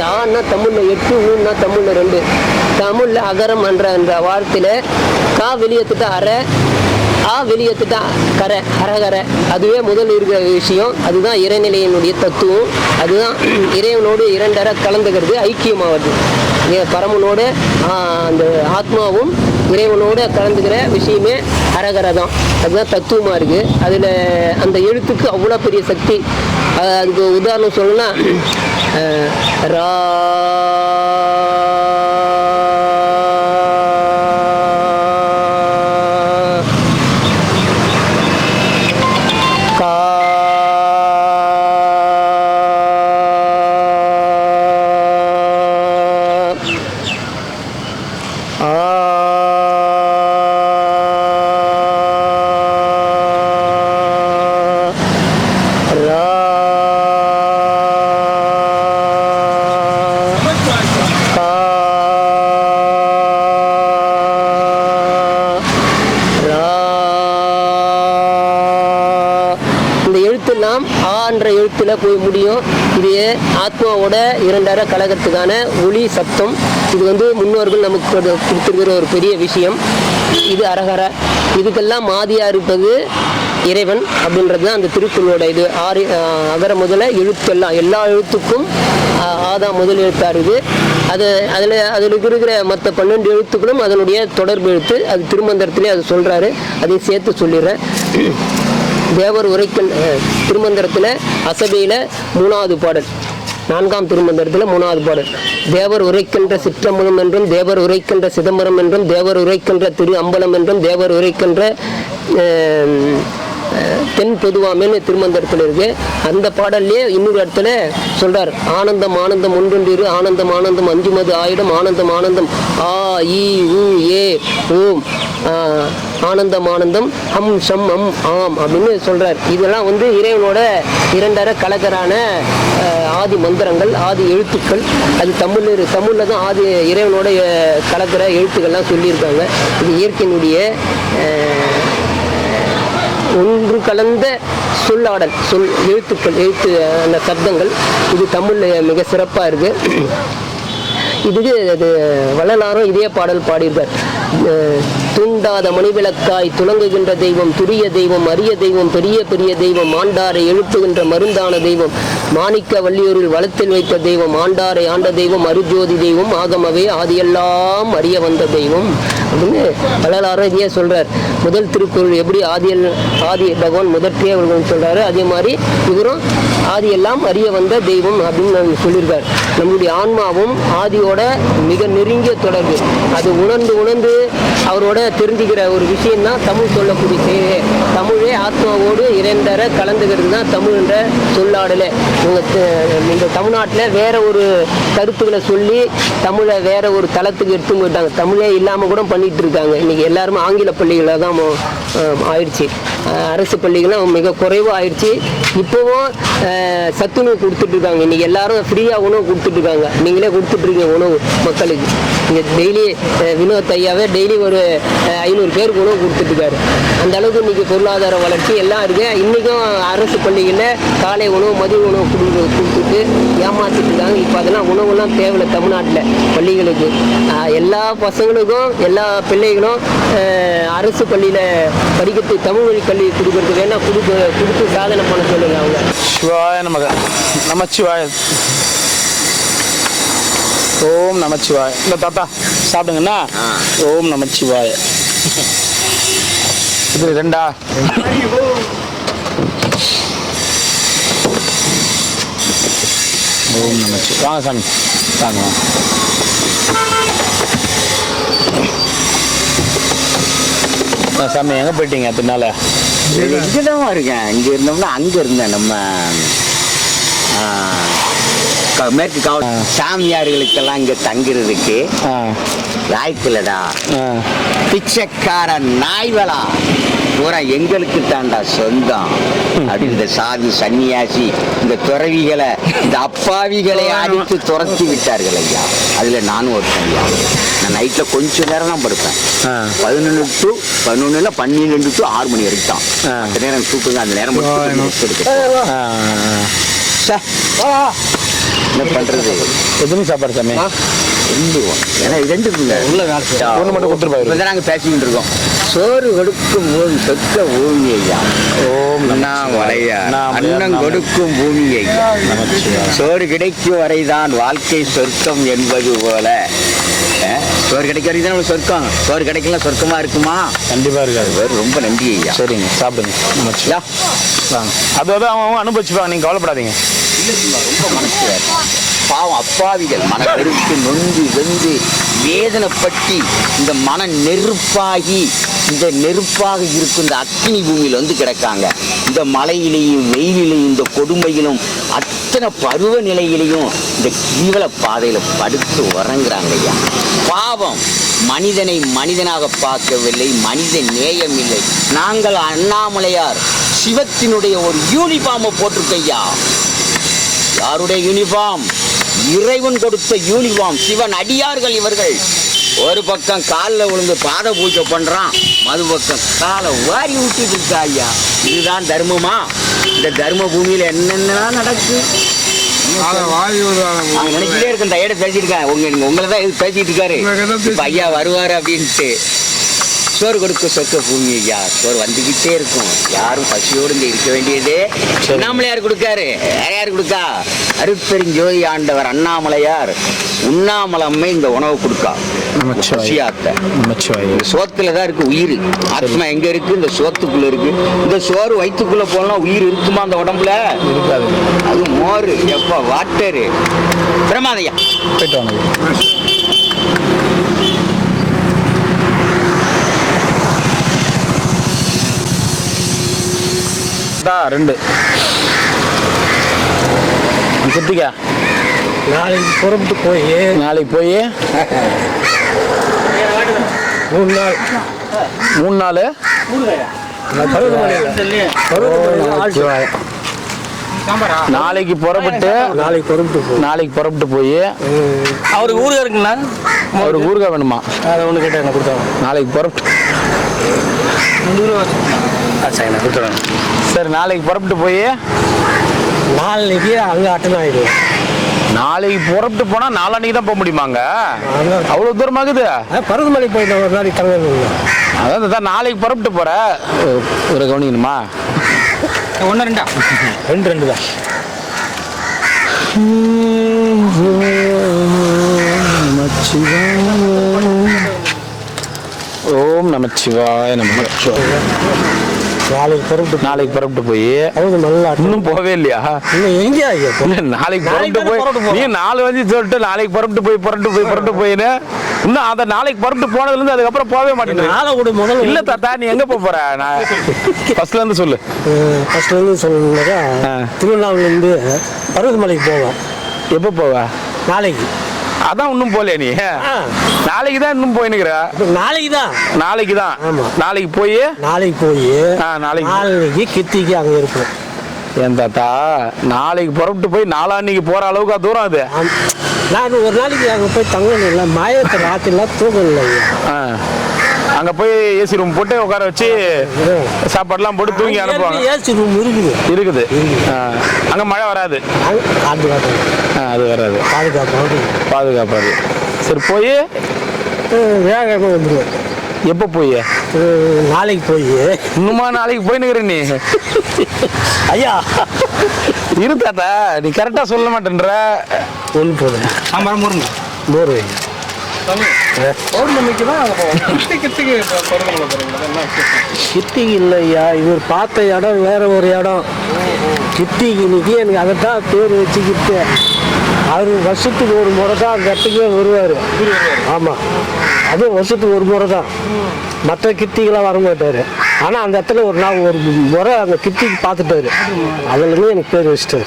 நான்னா தமிழில் 8, ஊன்னா தமிழில் 2. தமிழில் அகரம் என்ற வார்த்தையில் கா வெளியேற்றுட்டு அரை, ஆ வெளியேற்றுட்டா கரை, ஹரஹர. அதுவே முதல் இருக்கிற விஷயம். அதுதான் இறைநிலையினுடைய தத்துவம். அதுதான் இறைவனோடு 2 அறை கலந்துக்கிறது, ஐக்கியமாவது. பரமனோட அந்த ஆத்மாவும் இறைவனோட கலந்துக்கிற விஷயமே ஹரஹர தான். அதுதான் தத்துவமாக இருக்குது. அதில் அந்த எழுத்துக்கு அவ்வளோ பெரிய சக்தி. அதுக்கு உதாரணம் சொல்லணும்னா ரா போய் முடியும். இது ஆத்மாவோட 2 அறை கலகத்துக்கான ஒளி சப்தம். இது முன்னோர்கள் நமக்கு கொடுத்துருக்கிற ஒரு பெரிய விஷயம். இது அரகர. இதுக்கெல்லாம் மாதியா இருப்பது இறைவன் அப்படின்றது தான் அந்த திருக்குறளோட இது. அகர முதல எழுத்தெல்லாம், எல்லா எழுத்துக்கும் ஆதாம் முதல் எழுத்தார். இது அதில் இருக்கிற மற்ற 12 எழுத்துக்களும் அதனுடைய தொடர்பு எழுத்து. அது திருமந்திரத்திலே அது சொல்கிறாரு. அதையும் சேர்த்து சொல்லிடுறேன். தேவர் உரைக்கின்ற திருமந்திரத்தில் அசபையில் 3வது பாடல், 4ஆம் திருமந்திரத்தில் 3வது பாடல். தேவர் உரைக்கின்ற சிற்றம்பலம் என்றும், தேவர் உரைக்கின்ற சிதம்பரம் என்றும், தேவர் உரைக்கின்ற திரு அம்பலம் என்றும், தேவர் உரைக்கின்ற தென் பொதுவாமேன்னு திருமந்திரத்தில் இருக்கு. அந்த பாடல்லே இன்னொரு இடத்துல சொல்றார், ஆனந்தம் ஆனந்தம் ஒன்றொன்றிரு ஆனந்தம் ஆனந்தம் அஞ்சுமது ஆயிடம் ஆனந்தம் ஆனந்தம் ஆ இ உ ஏ ஓம் ஆனந்தம் ஆனந்தம் ஹம் ஷம் அம் ஆம் அப்படின்னு சொல்றார். இதெல்லாம் வந்து இறைவனோட இரண்டரை கலக்கரான ஆதி மந்திரங்கள், ஆதி எழுத்துக்கள். அது தமிழில் தான் ஆதி இறைவனோட கலக்கிற எழுத்துக்கள்லாம் சொல்லியிருக்காங்க. இது இயற்கையினுடைய ஒன்று கலந்த சொல்லாடல், எழுத்துக்கள், அந்த சப்தங்கள். இது தமிழில் மிக சிறப்பாக இருக்குது. இதுக்கு அது வள்ளலாரும் இதே பாடல் பாடியிருப்பார். தூண்டாத மணிவிளக்காய் துலங்குகின்ற தெய்வம், துரிய தெய்வம், அரிய தெய்வம், பெரிய பெரிய தெய்வம், ஆண்டாரை எழுப்புகின்ற மருந்தான தெய்வம், மாணிக்க வள்ளியூரில் வளத்தில் வைத்த தெய்வம், ஆண்டாரை ஆண்ட தெய்வம், அருஜோதி தெய்வம், ஆகமவே ஆதியெல்லாம் அறிய வந்த தெய்வம் அப்படின்னு வள்ளலாரும் இதையே சொல்றார். முதல் திருக்குறள் எப்படி ஆதி பகவான் முதற்றே அவர்கள் சொல்றாரு, அதே மாதிரி இவரும் ஆதியெல்லாம் அறிய வந்த தெய்வம் அப்படின்னு சொல்லியிருக்கார். நம்மளுடைய ஆன்மாவும் ஆதியோட மிக நெருங்கிய தொடர்பு. அது உணர்ந்து அவரோட தெரிஞ்சுக்கிற ஒரு விஷயம்தான் தமிழ் சொல்லக்கூடிய செய்தி. தமிழே ஆத்மாவோடு இரண்டரை கலந்துக்கிறது தான் தமிழ் என்ற சொல்லாடலை. இந்த தமிழ்நாட்டில் வேற ஒரு கருத்துக்களை சொல்லி தமிழை வேற ஒரு தளத்துக்கு எடுத்து போயிட்டாங்க. தமிழே இல்லாமல் கூட பண்ணிட்டு இருக்காங்க. இன்னைக்கு எல்லாருமே ஆங்கில பள்ளிகளாக தான் ஆயிடுச்சு. அரசு பள்ளிகள்லாம் மிக குறைவாக ஆயிடுச்சு. இப்போவும் சத்துணவு கொடுத்துட்டு இருக்காங்க. இன்னைக்கு எல்லாரும் ஃப்ரீயாக உணவு கொடுத்துட்டு இருக்காங்க. நீங்களே கொடுத்துட்டு இருக்கீங்க உணவு மக்களுக்கு. இங்கே டெய்லி வினோத் ஐயாவே டெய்லி ஒரு 500 பேருக்கு உணவு கொடுத்துட்டு இருக்காரு. அந்த அளவுக்கு இன்னைக்கு பொருளாதார வளர்ச்சி எல்லாம் இருக்கு. இன்னைக்கும் அரசு பள்ளிகளில் காலை உணவு மதிய உணவு கொடுத்துட்டு ஏமாத்திட்டு இருக்காங்க. இப்போ அதெல்லாம் உணவுலாம் தேவையில்லை தமிழ்நாட்டில் பள்ளிகளுக்கு. எல்லா பசங்களுக்கும் எல்லா பிள்ளைகளும் அரசு பள்ளியில் படிக்கிறதுக்கு தமிழ் வழி கல்வி கொடுக்கறதுக்கு வேணா கொடுத்து சாதனை பண்ண சொல்லுங்க அவங்க. சிவாய நமச்சிவாய. ஓம் நமச்சிவாய. இந்த தாத்தா சாப்பிடுங்கண்ணா. ஓம் நமச்சிவாய. இது 2 ஓம் நமச்சிவாய. வாங்க சாமி வாங்க. சாமி எங்கே போயிட்டீங்க பின்னால? இங்கதான் இருக்கேன். இங்க இருந்தோம்னா அங்க இருந்தேன். நம்ம மேற்கு காவல் சாமியார்களுக்கெல்லாம் இங்க தங்குறதுக்கு வாய்ப்பில்லடா. பிச்சைக்கார நாய்வலா பூரா எங்களுக்கு தாண்டா சொந்தம் அப்படின்னு இந்த சாது சன்னியாசி இந்த துறவிகளை இந்த அப்பாவிகளை அடித்து துரத்தி விட்டார்கள் ஐயா. அதுல நானும் ஒருத்தன் ஐயா. நான் நைட்ல கொஞ்ச நேரம் தான் படுப்பேன். 11 to 11 12 to 6 மணி வரைக்கும் தான். அந்த நேரம் தூக்குங்க. அந்த நேரம் என்ன பண்றது? எதுவுமே சாப்பாடு சாமி ஒண்ணு மட்டும் கொடுத்துருப்பாரு. நாங்க பேசிக்கிட்டு இருக்கோம். சோறு கொடுக்கும் போது சொற்க பூமி ஐயா. ஓம் அண்ணாமலையா. அன்னம் கொடுக்கும் பூமி ஐயா. சோறு கிடைக்கும் வரைதான் வாழ்க்கை சொர்க்கம் என்பது போல. சோறு கிடைக்க வரைக்கும் தான் சொர்க்கம். சோறு கிடைக்கலாம் சொர்க்கமா இருக்குமா? கண்டிப்பா இருக்காது. ரொம்ப நன்றி ஐயா. சரிங்க சாப்பிடுங்க. நமச்சியா வாங்க. அது அவன் அனுபவிச்சுப்பாங்க. நீங்க கவலைப்படாதீங்க. ரொம்ப மனசு பாவம் அப்பாவிகள் மனப்பெருக்கு நொந்து வெந்து வேதனைப்பட்டு இந்த மன நெருப்பாகி இந்த நெருப்பாக இருக்கும் இந்த அக்னி பூமியில் வந்து கிடக்காங்க. இந்த மழையிலையும் வெயிலிலையும் இந்த கொடுமையிலும் அத்தனை பருவ நிலையிலையும் இந்த கீவல பாதையில படுத்து உறங்குறாங்க ஐயா. பாவம் மனிதனை மனிதனாக பார்க்கவில்லை. மனித நேயம் இல்லை. நாங்கள் அண்ணாமலையார் சிவத்தினுடைய ஒரு யூனிஃபார்மை போட்டிருக்கோம் ஐயா. யாருடைய யூனிஃபார்ம்? இறைவன் கொடுத்த யூனிஃபார்ம். சிவன் அடியார்கள் இவர்கள். ஒரு பக்கம் காலில் விழுந்து பாத பூஜை பண்றான், மறுபக்கம் காலை வாரி ஊட்டிட்டு இருக்கா ஐயா. இதுதான் தர்மமா? இந்த தர்ம பூமியில என்னென்ன நடக்கு நினைச்சிட்டே இருக்கேன். டயர்ட பேசிட்டு இருக்கேன். உங்களை தான் எது பேசிட்டு இருக்காரு. இப்ப ஐயா வருவாரு அப்படின்ட்டு. சோறு கொடுக்க சொர்க்க பூமி ஐயா. சோறு வந்துகிட்டே இருக்கும். யாரும் பசியோடு இங்க இருக்க வேண்டியதே அண்ணாமலையார் கொடுக்காரு. யார் கொடுக்கா? அருட்பெருஞ்சோதி ஆண்டவர் அண்ணாமலையார் உண்ணாமலம்மை இந்த உணவு கொடுக்கா. சோத்துலதான் இருக்கு உயிர். ஆத்மா எங்க இருக்கு? இந்த சோத்துக்குள்ள இருக்கு. இந்த சோறு வயிற்றுக்குள்ள போனா உயிர் இருக்குமா அந்த உடம்புல? இருக்காது. அது மோரு எப்ப வாட்டரு பிரமாதையா போயிட்டு வாங்க. தாத்தா 2 சித்திக்கா நாளைக்கு புறப்பட்டு போய் நாளைக்கு போய் 3 நாள் 3 நாள் நாளைக்கு புறப்பட்டு போய் அவருக்கு ஊருக்கு இருக்குங்களா? ஒரு ஊருகா வேணுமா? அதை ஒன்று கேட்டாங்க கொடுத்தாங்க. நாளைக்கு புறப்பட்டு சரி நாளைக்கு புறப்பட்டு போய் நாளைக்கு அங்கே அட்டன் ஆகிடுவோம். நாளைக்கு புறப்பட்டு போனா நாளான்னைக்கு தான் போக முடியுமாங்க? அவ்வளவு தூரமாகுது. பருவமலை போயிட்டு ஒரு நாளைக்கு தங்க. அதான் நாளைக்கு புறப்பட்டு போற ஒரு கவனிக்கணுமா? 1 2 தான். ஓம் நமச்சிவாய நம. நாளைக்கு புறப்பட்டு போய் இன்னும் போவே இல்லையா? நாளைக்கு புறப்பட்டு போய் நீ 4 வஞ்சி சொல்லிட்டு நாளைக்கு புறப்பட்டு போயின்னு இன்னும் அதை நாளைக்கு புறப்பட்டு போனதுல இருந்து அதுக்கப்புறம் போவே மாட்டேங்குது. இல்ல தாத்தா நீ எங்க போற? நான் ஃபர்ஸ்ட்ல இருந்து சொல்லு. சொல்லணும்னாக்கா திருவண்ணாமலையிலேருந்து பருவமலைக்கு போவோம். எப்போ போவ? நாளைக்கு. அதான் இன்னும் போல நீ? நாளைக்கு தான் இன்னும் போயினுக்கிற. நாளைக்கு தான். நாளைக்கு போய் நாளைக்கு கித்திக்கு அங்கே இருப்போம். ஏன் தாத்தா நாளைக்கு புறப்பட்டு போய் நாளான்னைக்கு போற அளவுக்கு தூரம் அது? நான் ஒரு நாளைக்கு அங்கே போய் தங்கணும் இல்லை. மாயத்தை ராத்திரிலாம் தூக்கம் இல்லை. அங்க போய் ஏசி ரூம் போட்டு உட்கார வச்சு சாப்பாடுலாம் போட்டு தூங்கி அனுப்புவாங்க. ஏசி ரூம் இருக்குது. அங்க மழை வராது. அது வராது. பாதுகாப்பாது. சரி போய் வேகமாக வந்துடுவேன். எப்போ போய்? நாளைக்கு போய் இன்னுமா நாளைக்கு போயினுக்கிற நீ? ஐயா இரு தாத்தா நீ கரெக்டா சொல்ல மாட்டேன்ற. ஒன்று போதும். சாம்பார் மோர் வைங்க. கித்திக்கு இல்லையா, இவர் பார்த்த இடம் வேற ஒரு இடம். கித்திக்கு இன்னைக்கு எனக்கு அதை தான் பேர் வச்சுக்கிட்டு அவர் வருஷத்துக்கு ஒரு முறை தான் அந்த இடத்துக்கே வருவார். ஆமாம், அதுவும் வருஷத்துக்கு ஒரு முறை தான். மற்ற கித்திக்கெல்லாம் வர மாட்டார். ஆனால் அந்த இடத்துல ஒரு நாள் ஒரு முறை அந்த கித்திக்கு பார்த்துட்டாரு. அதுலேருந்து எனக்கு பேர் வச்சுட்டாரு.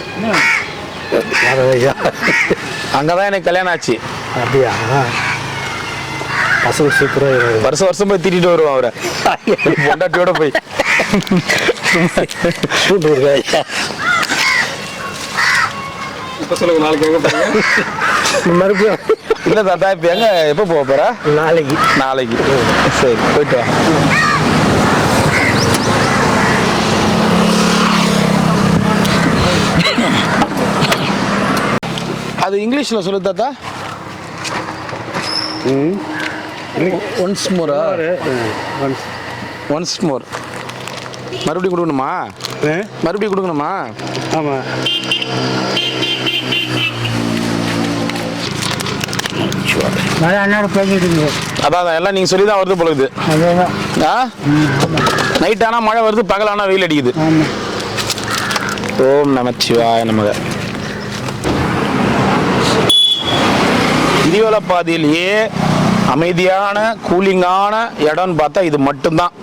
அங்கதான் எனக்கு கல்யாணம் ஆச்சு. அப்படியா? பசங்க சூப்பராக வருஷம் போய் திட்டிட்டு வருவோம் அவரை பொண்டாட்டியோட போய். இப்போ சொல்லுங்க நாளைக்கு எங்க போறீங்க? மறுபடியும் இல்லை தாத்தா இப்போ எங்க எப்போ போக போற? நாளைக்கு. சரி போயிட்டு வா. அது இங்கிலீஷ்ல சொல்லு தாத்தா. ஒன்ஸ் மோரா? Once more. மறுபடியும் கொடுக்கணுமா? ஆமாம். அதான் எல்லாம் நீங்க சொல்லி தான் வருது பொழுது. நைட் ஆனா மழை வருது, பகலானா வெயில் அடிக்குது. ஓம் நமச்சிவாய நமக. கிரிவல பாதையிலேயே அமைதியான கூலிங்கான இடம்னு பார்த்தா இது மட்டும்தான்.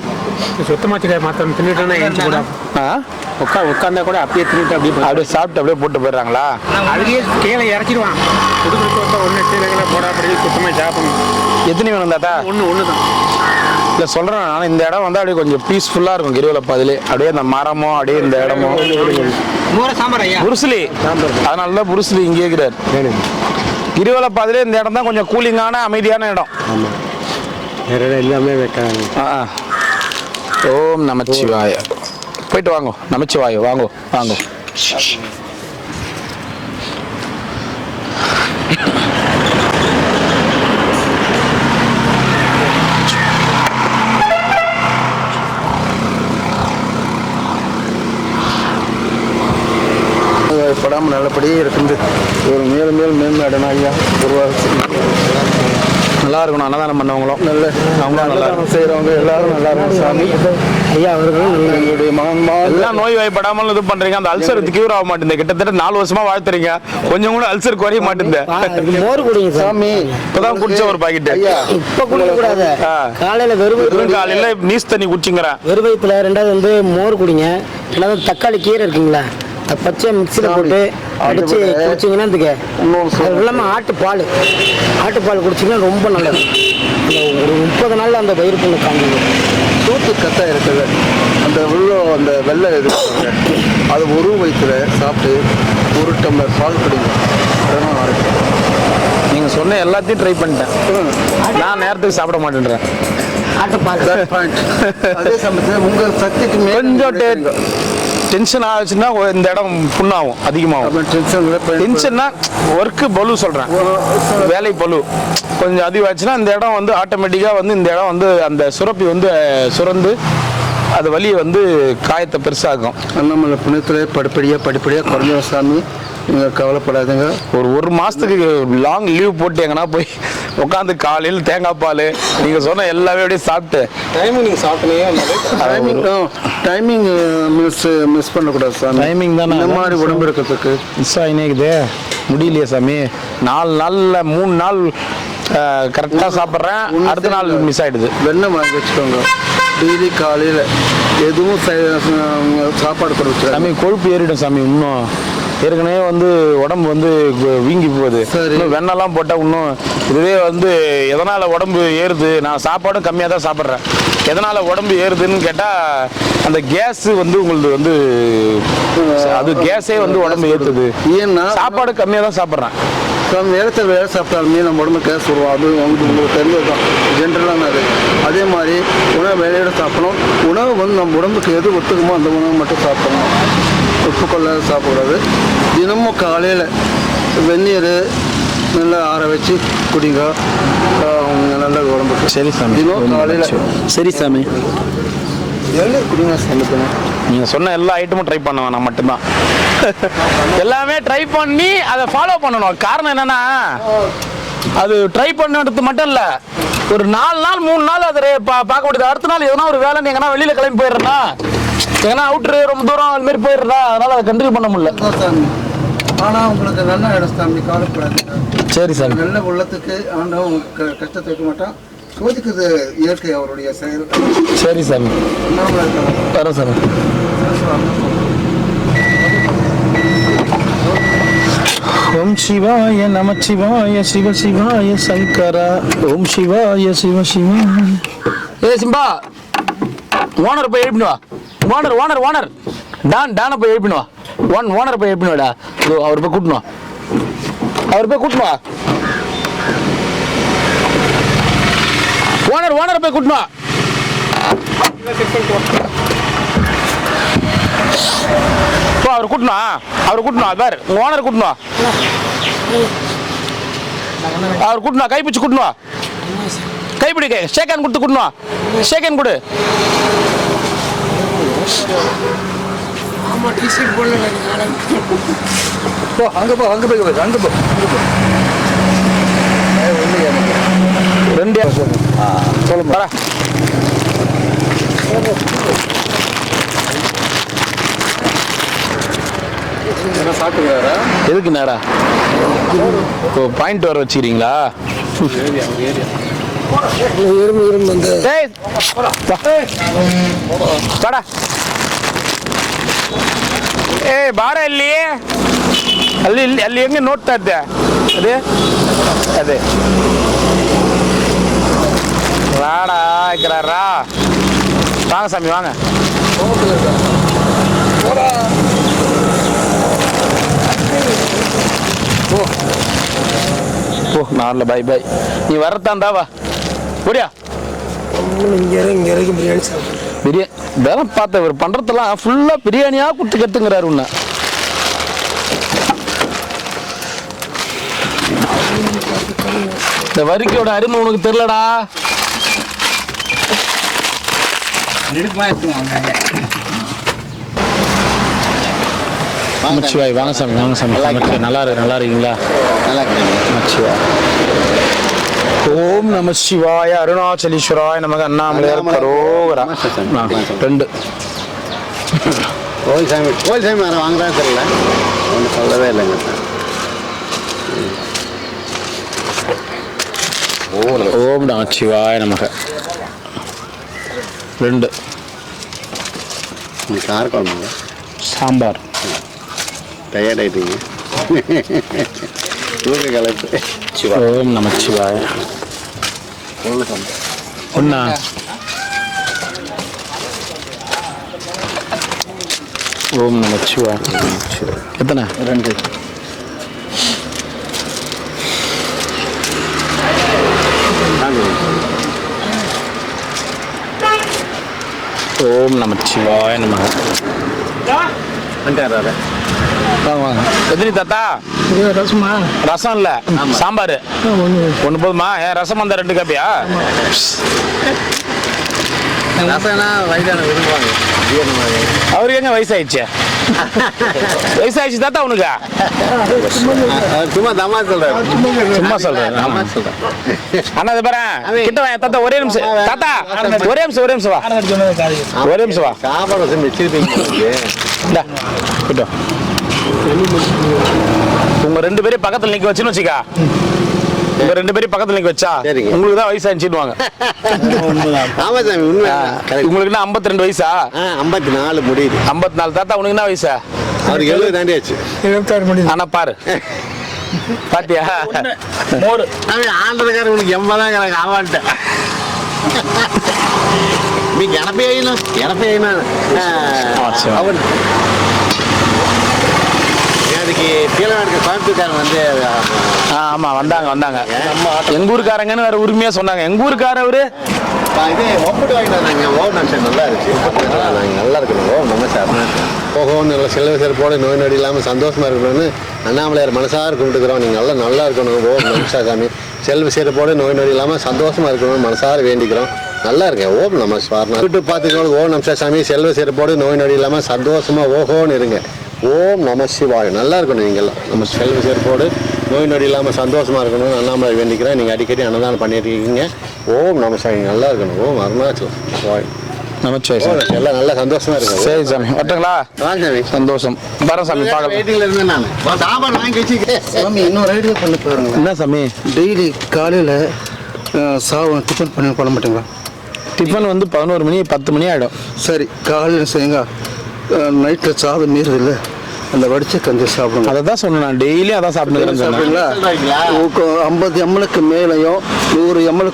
சுத்தமாக மாத்திரம் தின்னுட்டோன்னா உட்காந்தா கூட அப்படியே தின்னுட்டு அப்படியே சாப்பிட்டு அப்படியே போட்டு போயிடுறாங்களா? அதுலேயே கீழே இறக்கிடுவான். ஒன்று கீழே போட அப்படி சுத்தமாக சாப்பிடணும். எத்தனை வேணும் தாத்தா? ஒன்று தான். இல்லை சொல்கிறேன் நான், இந்த இடம் வந்து அப்படியே கொஞ்சம் பீஸ்ஃபுல்லாக இருக்கும் கிரிவல பாதையிலே. அப்படியே இந்த மரமோ அப்படியே இந்த இடமோ. புருஸ்லி, அதனால தான் புருஸ்லி இங்கே இருக்கிறார். கிரிவல பாதையிலே இந்த இடம் தான் கொஞ்சம் கூலிங்கான அமைதியான இடம். ஆமாம், வேற இடம் எல்லாமே வைக்கிறாங்க. ஓம் நமச்சிவாய. போயிட்டு வாங்கோ. நமச்சிவாயோ வாங்கோ. படாமல் நல்லபடியே இருக்குது. ஒரு மேலும் மேம்படணும் ஐயா. ஒரு நல்லா இருக்கணும் அன்னதானம் பண்ணவங்களும் நல்ல அவங்களும் நல்லா இருக்கணும். செய்கிறவங்க எல்லாரும் நல்லா இருக்கும் சாமி. ஐயா அவர்களும் எங்களுடைய மகன்மா எல்லாம் நோய் வாய்ப்படாமல் இது பண்றீங்க. அந்த அல்சர் கியூர் ஆக மாட்டேங்குது. கிட்டத்தட்ட 4 வருஷமா வாழ்த்துறீங்க. கொஞ்சம் கூட அல்சர் குறைய மாட்டேங்குது. மோர் குடிங்க சாமி. இப்பதான் குடிச்ச ஒரு பாக்கெட். ஐயா இப்ப குடிக்க கூடாது. காலையில வெறும் காலையில நீஸ் தண்ணி குடிச்சுங்கிறேன். வெறும் வயிற்றுல. ரெண்டாவது வந்து மோர் குடிங்க. ரெண்டாவது தக்காளி கீரை இருக்குங்களா, அது பச்சை மிக்சியில் போட்டு அடிச்சு குடிச்சிங்கன்னா அதுக்கு அது இல்லாமல் ஆட்டுப்பால் குடிச்சிங்கன்னா ரொம்ப நல்லது. அந்த ஒரு 30 நாளில் அந்த வயிறு புண்ணு காமிக்கும். சூத்து கத்தை இருக்குது, அந்த அந்த வெள்ளை இது அது ஒரு வயிற்றுல சாப்பிட்டு 1 டம்ளர் பால் குடிங்க. நீங்க சொன்ன எல்லாத்தையும் ட்ரை பண்ணிட்டேன். நான் நேரத்துக்கு சாப்பிட மாட்டேன்றேன். ஆட்டுப்பால் அதே சமயத்தில் உங்கள் சக்திக்கு கொஞ்சம் டென்ஷன் ஆச்சுன்னா இந்த இடம் புண்ணாகும், அதிகமாகும். டென்ஷன்னா ஒர்க்கு பலு சொல்கிறேன், வேலை பலு கொஞ்சம் அதிகமாச்சுன்னா இந்த இடம் வந்து ஆட்டோமேட்டிக்காக வந்து இந்த இடம் வந்து அந்த சுரப்பி வந்து சுரந்து அது வலியை வந்து காயத்தை பெருசாகும். அண்ணாமலை புண்ணியத்தில் படிப்படியாக குறைஞ்ச சாமி. நீங்கள் கவலைப்படாதுங்க. ஒரு மாதத்துக்கு லாங் லீவ் போட்டு எங்கன்னா போய் உட்காந்து காலையில் தேங்காய் பால் நீங்கள் சொன்ன எல்லாமே அப்படியே சாப்பிட்டு டைமிங் நீங்கள் சாப்பிட்டீங்க. டைமிங் மிஸ் பண்ணக்கூடாது சாமி. டைமிங் தான் இந்த மாதிரி உடம்பு இருக்கிறதுக்கு மிஸ் ஆகினேக்குது. முடியலையே சாமி. 4 நாளில் 3 நாள் கரெக்டாக சாப்பிட்றேன், அடுத்த நாள் மிஸ் ஆகிடுது. வெண்ணெய் வாங்கி வச்சுக்கோங்க. டெய்லி காலையில் எதுவும் சாப்பாடு கொடுத்து சாமி கொழுப்பு ஏறிடும் சாமி. இன்னும் ஏற்கனவே வந்து உடம்பு வந்து வீங்கி போகுது. இன்னும் வெண்ணெல்லாம் போட்டால் இன்னும் இதுவே வந்து எதனால் உடம்பு ஏறுது. நான் சாப்பாடும் கம்மியாக தான் சாப்பிட்றேன். எதனால் உடம்பு ஏறுதுன்னு கேட்டால் அந்த கேஸு வந்து உங்களுக்கு வந்து அது கேஸே வந்து உடம்பு ஏற்றுது. ஏன்னா சாப்பாடு கம்மியாக தான் சாப்பிட்றேன். நேரத்தில் வேலை சாப்பிட்டாலுமே நம்ம உடம்பு கேஸ் வருவோம். அது உங்களுக்கு தெரிஞ்சது தான், ஜென்ரலான அது. அதே மாதிரி உணவு வேலையோட சாப்பிடணும். உணவு வந்து நம்ம உடம்புக்கு எது ஒத்துக்குமோ அந்த உணவு மட்டும் சாப்பிடணும். உப்பு கொள்ளாத சாப்பிடக்கூடாது. தினமும் காலையில் வெந்நீர் நல்லா ஆற வச்சு குடிங்க, நல்லது உடம்புக்கு. சரி சாமி. தினம் காலையில் சரி சாமி. எவ்வளோ குடிங்க சாமி. நீங்கள் சொன்ன எல்லா ஐட்டமும் ட்ரை பண்ண வேணாம் மட்டும்தான். எல்லாமே ட்ரை பண்ணி அதை ஃபாலோ பண்ணணும். காரணம் என்னன்னா அது ட்ரை பண்ணுறது மட்டும் இல்லை, ஒரு 4 நாள் 3 நாள் அதை பார்க்க முடியாது. அடுத்த நாள் எதனா ஒரு வேலை எங்கன்னா வெளியில் கிளம்பி போயிடுறேன்னா, எங்கன்னா அவுட்ரு ரொம்ப தூரம் அது மாதிரி போயிடுறா, அதனால அதை கண்ட்ரோல் பண்ண முடியல. ஆனால் உங்களுக்கு நல்ல இடம் சாமி, கவலைப்படாது. சரி சார். நல்ல உள்ளத்துக்கு ஆண்டவன் கஷ்டத்தை வைக்க மாட்டான். சோதிக்கிறது இயற்கை, அவருடைய செயல். சரி சாமி, வரோம் சார். ஓம் சிவாய நமச்சிவாய சிவ சிவாய சங்கரா. ஓம் சிவாய சிவ சிவாய. ஏ சிம்பா, ஓனர் போய் எழுப்பினுவா. ஓனர் டானை போய் எழுப்பினுவா. ஓனர் போய் எழுப்பினுவாடா. அவர் போய் கூட்டணும். ஓனர் போய் கூட்டணும். அவர் கூட்டணும். பார், ஓனர் கூட்டணும். அவர் கூட்டணும். கைப்பிடிச்சு கூட்டணும். கைப்பிடி ஷேக்கன் கொடுத்து கூட்டணும். ஷேக்கன் கொடு. அங்கே போ 2 சொல்லுங்க. வர சாப்பிட்டுக்கிறாரா? எதுக்கு நேரா பாயிண்ட் வர வச்சுக்கிறீங்களா? ಬಾರ ಅಲ್ಲಿ ಹೆಂಗೆ ನೋಡ್ತಾ ಇದ್ದೆ. ಅದೇ ராடா இருக்கிறாரா? வாங்க சாமி வாங்க. ஓ நாளில் பாய் நீ வரத்தாந்தா வா. ஓடியா பிரியாணி இதெல்லாம் பார்த்த இவர் பண்ணுறதெல்லாம் ஃபுல்லாக பிரியாணியாக கொடுத்து கற்றுங்கிறாரு. உன்னை இந்த வரிக்கையோட அருமை உனக்கு தெரியலடா. நமச்சிவாய். வாங்க சாமி. நல்லா இருக்கீங்களா? நல்லா இருக்கு. நமச்சிவாய். ஓம் நம சிவாய அருணாச்சலீஸ்வராய நமக அண்ணாமலையார் கரோகரா. 2 கோயில் சாமி வேறு வாங்குறா தெரியல, ஒன்றும் சொல்லவே இல்லைங்க. ஓம் நம சிவாய நமக. 2 கார குழம்புங்க, சாம்பார். டயர்ட் ஆகிட்டீங்க, தூக்க கலப்பு. ஓம் நம சிவாய. 1 ஓம் நம சிவாய. எத்தனை? 2 ஓம் நம சிவாய நமக. எத்தனை தாத்தா? ரசமா ரசம் இல்ல, சாம்பார். 1 போதுமா? ரசம் வந்தா 2 காப்பியா? ரசம்னா வயதான விரும்புவாங்க. அவருக்கு எங்க வயசாயிடுச்சு? வயசாயிடுச்சு தாத்தா உனக்கு? சும்மா தமா சொல்றாரு, சும்மா சொல்றேன். தமா சொல்றேன். அண்ணா இது பாரு, கிட்ட வா தாத்தா. ஒரே நிமிஷம் தாத்தா, ஒரே நிமிஷம் வா. ஒரே நிமிஷம் வா. சாப்பாடு செஞ்சு வச்சிருப்பீங்க. இந்தா, கிட்ட வா. உங்க 2 பேரையும் பக்கத்துல நிக்க வச்சுன்னு வச்சுக்கா. உங்க 2 பேரையும் பக்கத்துல நிக்க வச்சா சரிங்க. உங்களுக்கு தான் வயசாச்சுடுவாங்க. ஆமா சாமி, உண்மை. உங்களுக்கு என்ன 52 வயசா? 54 முடியுது. 54. தாத்தா உனக்கு என்ன வயசா? அவருக்கு 70 தாண்டியாச்சு. 26 மணி. ஆனா பாரு, பாத்தியா? மோர் ஆண்டதுக்கார உனக்கு 80 தான் எனக்கு ஆவான்ட்டேன். நீ எனப்பே அவன் அதுக்கு கீழே கோயம்புத்தூர்காரன் வந்து ஆமா வந்தாங்க. எங்க ஊருக்காரங்கன்னு வேற உரிமையா சொன்னாங்க. எங்க ஊருக்காரவரு இது ஒப்பிட்டு வாங்கிட்டு வந்தாங்க. ஓம் நம நல்லா இருந்துச்சு. நாங்கள் நல்லா இருக்கணும். ஓம் நம சார் போகும் நல்லா செல்வ சிறப்போடு நோய் நொடி இல்லாமல் சந்தோஷமா இருக்கணும்னு அண்ணாமலையார் மனசார கும்பிட்டுக்கிறோம். நீங்கள் நல்லா இருக்கணும். ஓம் நம சாமி செல்வ சிறப்போடு நோய் நொடி இல்லாமல் சந்தோஷமா இருக்கணும்னு மனசார வேண்டிக்கிறோம். நல்லா இருக்கேன். ஓம் நம ஸ்வாரணா விட்டு பார்த்துக்கணும். ஓம் நம சாமி செல்வ சிறப்போடு நோய் நொடி இல்லாமல் சந்தோஷமா ஓஹோன்னு இருங்க. ஓம் நம சிவாய. நல்லா இருக்கணும். நீங்கள்லாம் நம்ம செல்வ சிறப்போடு நோய் நொடி இல்லாமல் சந்தோஷமா இருக்கணும்னு அண்ணாமலை வேண்டிக்கிறேன். நீங்கள் அடிக்கடி அன்னதானம் பண்ணிட்டு இருக்கீங்க. ஓம் நம சாமி நல்லா இருக்கணும். ஓம் அருணாச்சலம் சிவாய் நமச்சிவாய் சாமி. எல்லாம் நல்லா சந்தோஷமா இருக்கு. சரி சாமி, வரட்டுங்களா? வாங்க சாமி. சந்தோஷம். வரேன் சாமி, பார்க்கலாம். வெயிட்டிங்ல இருந்தேன் நான். சாப்பாடு வாங்கி வச்சுக்கிறேன். சாமி இன்னொரு ஐடியா பண்ணி பாருங்க. என்ன சாமி? டெய்லி காலையில் டிஃபன் பண்ணி பண்ண மாட்டீங்களா? டிஃபன் வந்து 11 மணி 10 மணி ஆகிடும். சரி, காலையில் செய்யுங்க. நைட்டில் சாதம் மீறுது இல்லை, அந்த வடிச்ச கஞ்சி சாப்பிடுங்க. அதை தான் சொன்னேன், நான் டெய்லி அதான் சாப்பிட்டுக்கிறேன். சாப்பிடுங்களா? 50 ml மேலையும் 100 ml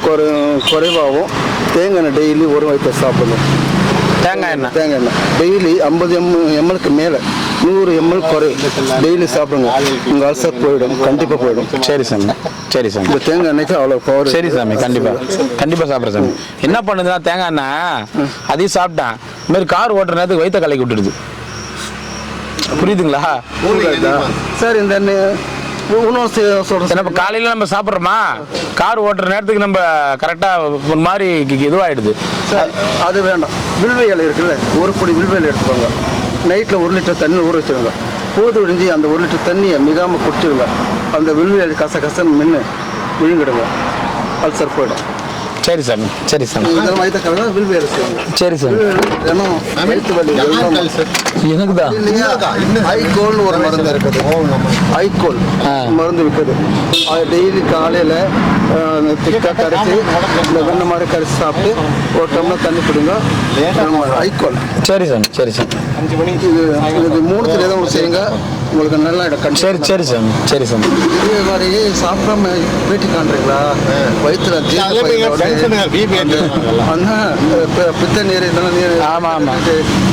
குறைவாகவும் தேங்காய் எண்ணெய் டெய்லி ஒரு வயிற்று சாப்பிடுங்க. தேங்காய் எண்ணெய் டெய்லி 50 ml மேலே 100 ml குறை டெய்லி சாப்பிடுங்க. உங்கள் அல்சர் போயிடும், கண்டிப்பாக போயிடும். சரி சாமி, சரி சாமி. இந்த தேங்காய் எண்ணெய்க்கு அவ்வளோ பவர். சரி சாமி, கண்டிப்பாக சாப்பிட்றேன் சாமி. என்ன பண்ணுதுன்னா தேங்காய் எண்ணெய் அதையும் சாப்பிட்டேன். இந்த மாதிரி கார் ஓட்டுற நேரத்துக்கு வயிற்ற கலக்கி விட்டுடுது. புரியுதுங்களா? சார் இந்த உணவு சொல்கிறேன். இப்போ காலையில் நம்ம சாப்பிட்றோமா, கார் ஓட்டுற நேரத்துக்கு நம்ம கரெக்டாக ஒரு மாதிரி இதுவாகிடுது. சார் அது வேண்டாம். வில்வ இலை இருக்குல்ல, ஒரு பொடி வில்வ இலை எடுத்துக்கோங்க. நைட்டில் 1 லிட்டர் தண்ணி ஊற வச்சுருங்க. போது விடிஞ்சு அந்த 1 லிட்டர் தண்ணியை மிகாமல் குடிச்சிடுங்க. அந்த வில்வ இலை கசன்னு மின்னு விழுங்கிடுங்க. அல்சர் போயிடும். சரி சாமி, சரி சாமி. இதெல்லாம் வயிற்று கலங்க வில்வ இலை செய்யுங்க. சரி சாமி. தினம் வயிற்று வலி எனக்கு தான் ஐகோல்னு ஒரு மருந்து இருக்குது. ஐகோல் மருந்து விற்குது. அது டெய்லி காலையில் திக்காக கரைச்சி இந்த வெண்ணெய் மாதிரி கரைச்சி சாப்பிட்டு ஒரு டம்ளர் தண்ணி பிடிங்க. ஐகோல். சரி சாமி, சரி சாமி. இது 3 ஏதோ ஒன்று செய்யுங்க, உங்களுக்கு நல்லா இடம். சரி சரி சாமி, சரி சாமி. இதே மாதிரி சாப்பிடாம பேட்டி காண்றீங்களா? வயிற்றுல பித்த நீர் இதெல்லாம் நீர். ஆமாம் ஆமாம்.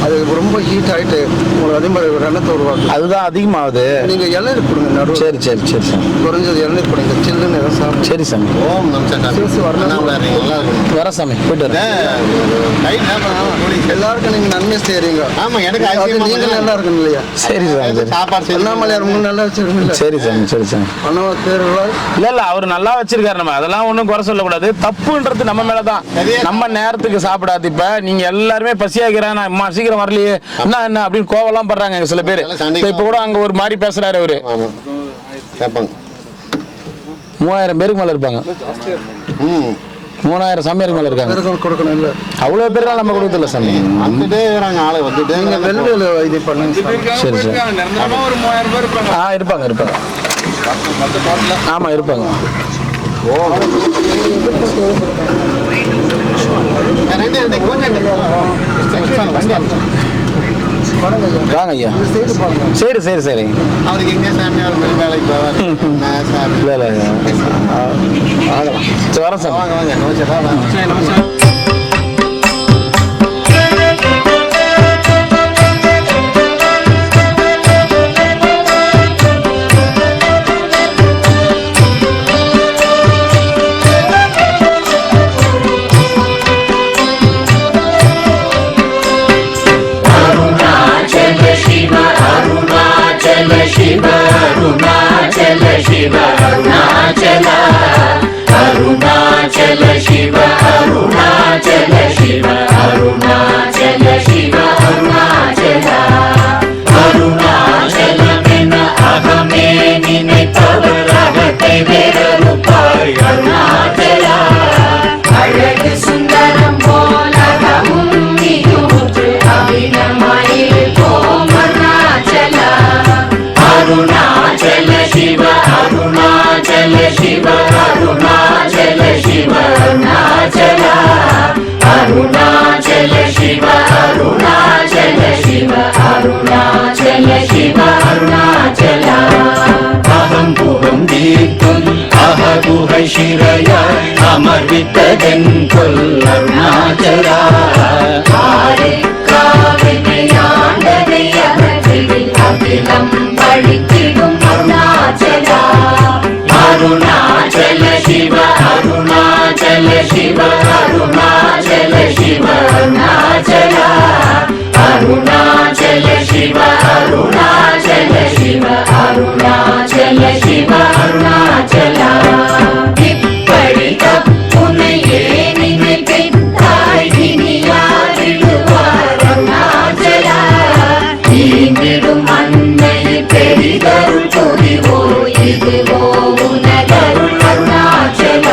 அது ரொம்ப ஹீட் ஆகிட்டு உங்களுக்கு அதே மாதிரி ஒரு எண்ணத்தை உருவாக்கும். அதுதான் அதிகமாகுது. நீங்கள் இளநீர் கொடுங்க நடுவு. சரி சரி சரி சாமி. குறைஞ்சது இளநீர் கொடுங்க, சில்லுன்னு எதாவது சாப்பிட்டு. சரி சாமி. ஓம் வர சாமி, போயிட்டு வரேன். எல்லாருக்கும் நீங்கள் நன்மை செய்கிறீங்க. ஆமாம், எனக்கு நீங்கள் நல்லா இருக்கணும் இல்லையா? சரி சாமி. சாப்பாடு அண்ணாமலையார் உங்களுக்கு நல்லா வச்சிருக்கீங்க. சரி சாமி, சரி சாமி. அண்ணா தேர்வுகளா இல்ல அவர் நல்லா வச்சிருக்காரு. நம்ம அதெல்லாம் ஒன்றும் குறை சொல்லக்கூடாது. தப்புன்றது நம்ம மேலதான். நம்ம நேரத்துக்கு சாப்பிடாது. இப்ப நீங்க எல்லாருமே பசியாகிறேன், நான் அம்மா சீக்கிரம் வரலையே என்ன அப்படின்னு கோவலாம் பண்றாங்க சில பேர். இப்ப கூட அங்க ஒரு மாதிரி பேசுறாரு அவரு. 3000 பேருக்கு மேல இருப்பாங்க. 3000 சாமியாருக்கு மேல இருக்காங்க. கொடுக்கணும் இல்லை அவ்வளோ பேர்லாம் நம்ம கொடுக்கல சாமி. வந்துட்டே நாங்கள் ஆளை வந்துட்டே நீங்கள் வெள்ளையில் இது பண்ணுங்க சரி சரி. நிரந்தரமா ஒரு 3000 பேர் இருப்பாங்க. இருப்பாங்க. ஆமாம் இருப்பாங்க. வாங்க ஐயா. சரி சரி சரி. அவருக்கு எங்கே சாமியார் வேலைக்கு போவார். இல்லை இல்லை ஆகலாம். சரி வரேன் சார். வாங்க வாங்க நமஸ்காரம். ಶಿರಯ ಅಮರ್ವಿತದೆನ್ಕೊಲ್ ಅರುಣಾಚಲ அகிலம் பழித்திடும் அருணாச்சல அருணாச்சல சிவ அருணாச்சல சிவ அருணாச்சல சிவ அருணாச்சல அருணாச்சல சிவ அருணாச்சல சிவ அருணாச்சல சிவ அருணாச்சல இப்படி தப்புனையே நினைத்தாய் இனி யாரிடுவார் அருணாச்சல ஈந்திடும் அன்னை பெரிதருள் புரிவோ இதுவோ உனதருள் அருணாச்சல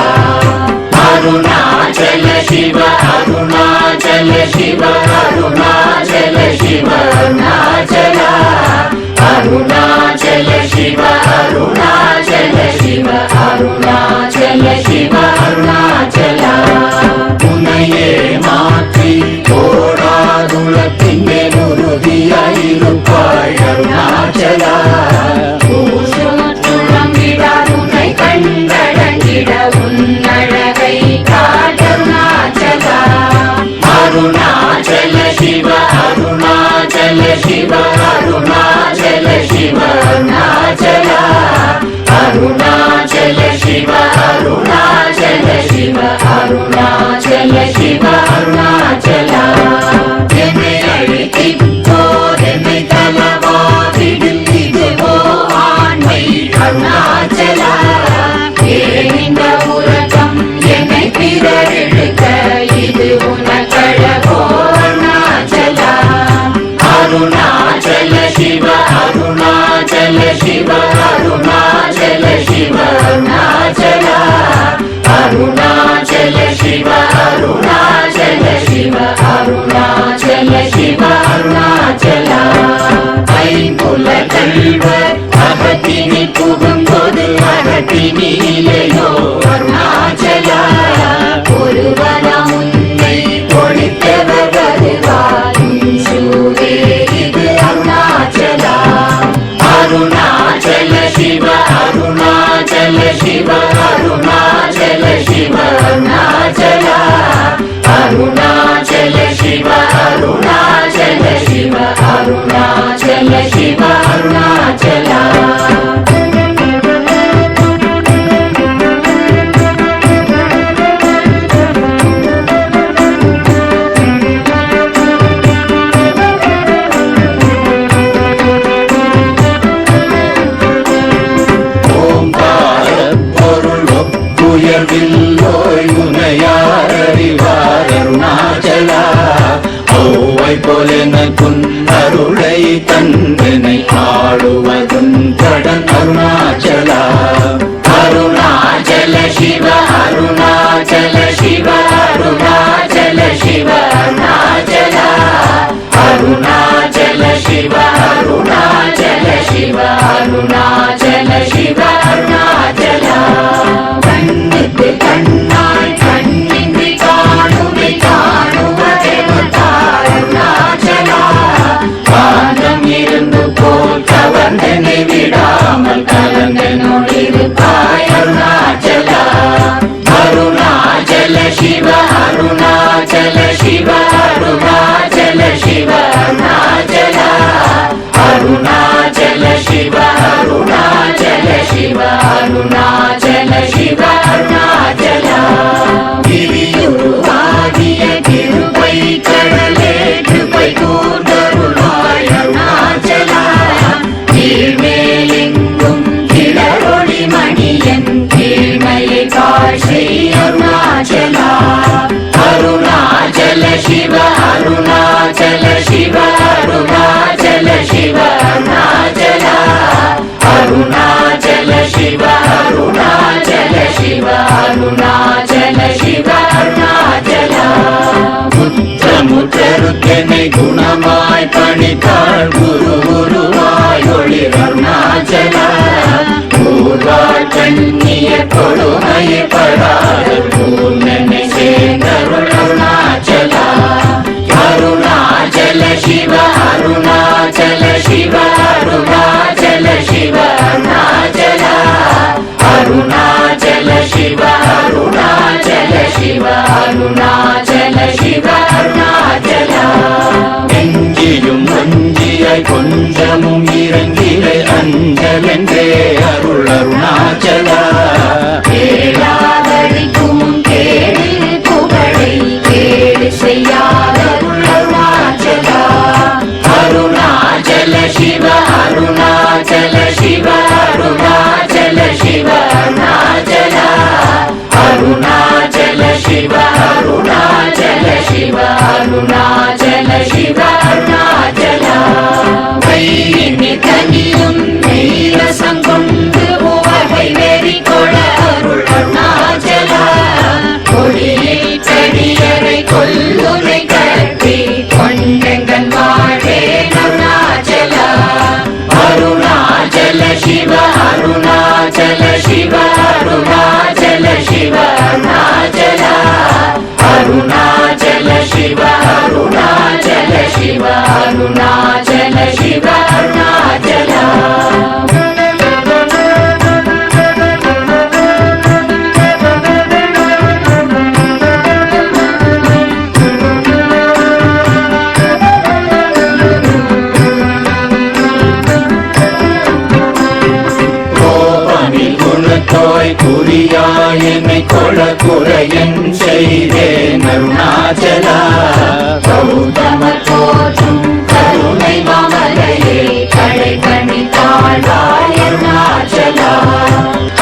அருணாச்சல சிவ அருணாச்சல சிவ அருணாச்சல சிவ அருணாச்சல அருணாச்சல சிவ அருணாச்சல சிவ அருணாச்சல சிவ அருணாச்சல உன்னையே மாற்றி ஓடாதுலத்தின் உறுதியாயிருப்பாய் அருணாச்சல உன்னை கண்டடங்கிட உன்னழகை காட்டருணாச்சல அருணாச்சல சிவ அருணாச்சல சிவ அருணாச்சல சிவ அருணாச்சல அருணாச்சல சிவ அருணாச்சல சிவ அருணாச்சல சிவ அருணாச்சல என்னை அழைத்திப்போதென்னை தலவாதிடில் இதுவோ ஆண்மை அருணாச்சல ஏன் இந்த உலகம் என்னை பிறரெடுக்க இது உனக்கழகோ அருணாச்சல அருணாச்சல சிவ அருணாச்சல சிவ அருணாச்சல சிவ அருணாச்சல அருணாச்சல சிவ அருணாச்சல சிவ அருணாச்சல சிவ அருணாச்சல ஐம்புல கல்வர் அகத்தினி புகும்போது அகத்தினிலேயோ அருணாச்சல ஒருவரம் உன்னை ஒழித்தவர் வருவார் சூரே இது அருணாச்சல அருணாச்சல சிவ அருணாச்சல சிவ அருணாச்சல சிவ அருணாச்சல அருணாச்சல சிவ அருணாச்சல சிவ அருணாச்சல சிவ அருணாச்சல உயர்வில்லோய் உனையார் அறிவார் அருணாச்சல ஔவை போலெனக்குன் அருளை தந்தனை ஆடுவதும் கடன் அருணாச்சல அருணாச்சல சிவ அருணாச்சல கண்ணிய கொடுமையை படாத பூர்ணனை சேர்ந்தருள் அருணாச்சலா அருணாச்சல சிவ அருணாச்சல சிவ அருணாச்சல சிவ அருணாச்சலா அருணாச்சல சிவ அருணாச்சல சிவ அருணாச்சல சிவ அருணாச்சலா நெஞ்சியும் வஞ்சியாய் கொஞ்சமும் இறங்கிலை அஞ்சலென்றே அருள் அருணாச்சலா கேளாதடிக்கும் கேடு புகழை கேடு செய்யாத அருணாச்சலா அருணாச்சல சிவ அருணாச்சல சிவ அருணாச்சல சிவ அருணாச்சலா அருணாச்சல சிவ அருணாச்சல சிவ அருணாச்சல சிவ அருணாச்சலா கையினி தனியும் நீரசம் கொண்டு உவகை வெறி கொள அருள் அருணாச்சலா கொடியை செடியரை கொல்லுரை கட்டி கொண்டெங்கன் வாழே அருணாச்சலா அருணாச்சல சிவ அருணாச்சல சிவ அருணாச்சல சிவ அருணாச்சலா அருணாச்சல சிவ அருணாச்சல சிவ அருணாச்சல சிவ அருணாச்சலா குணத்தோய் குறியாய் என்னை கொள குறையன் செய்தேன் அருணாச்சலா கௌதம தோற்றும் கருணை மாமலையே கடை கணி தாழ்வாய் அருணாச்சலா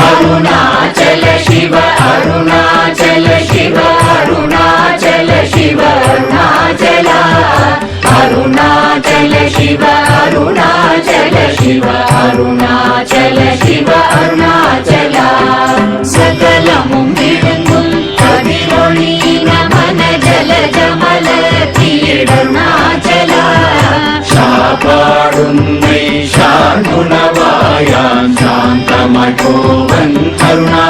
அருணாச்சல சிவ அருணாச்சல சிவ அருணாச்சல சிவ அருணாச்சலா அருணாச்சல சிவ அருணாச்சல சிவ அருணாச்சல சிவ அருணாச்சலா சகலமும் விழுங்கும் கதிரொளி நமன ஜல ஜமல தீடருணாச்சலா சாப்பாடுன்னை சார்ந்துணவாயான் சாந்தமாய் போவன் அருணா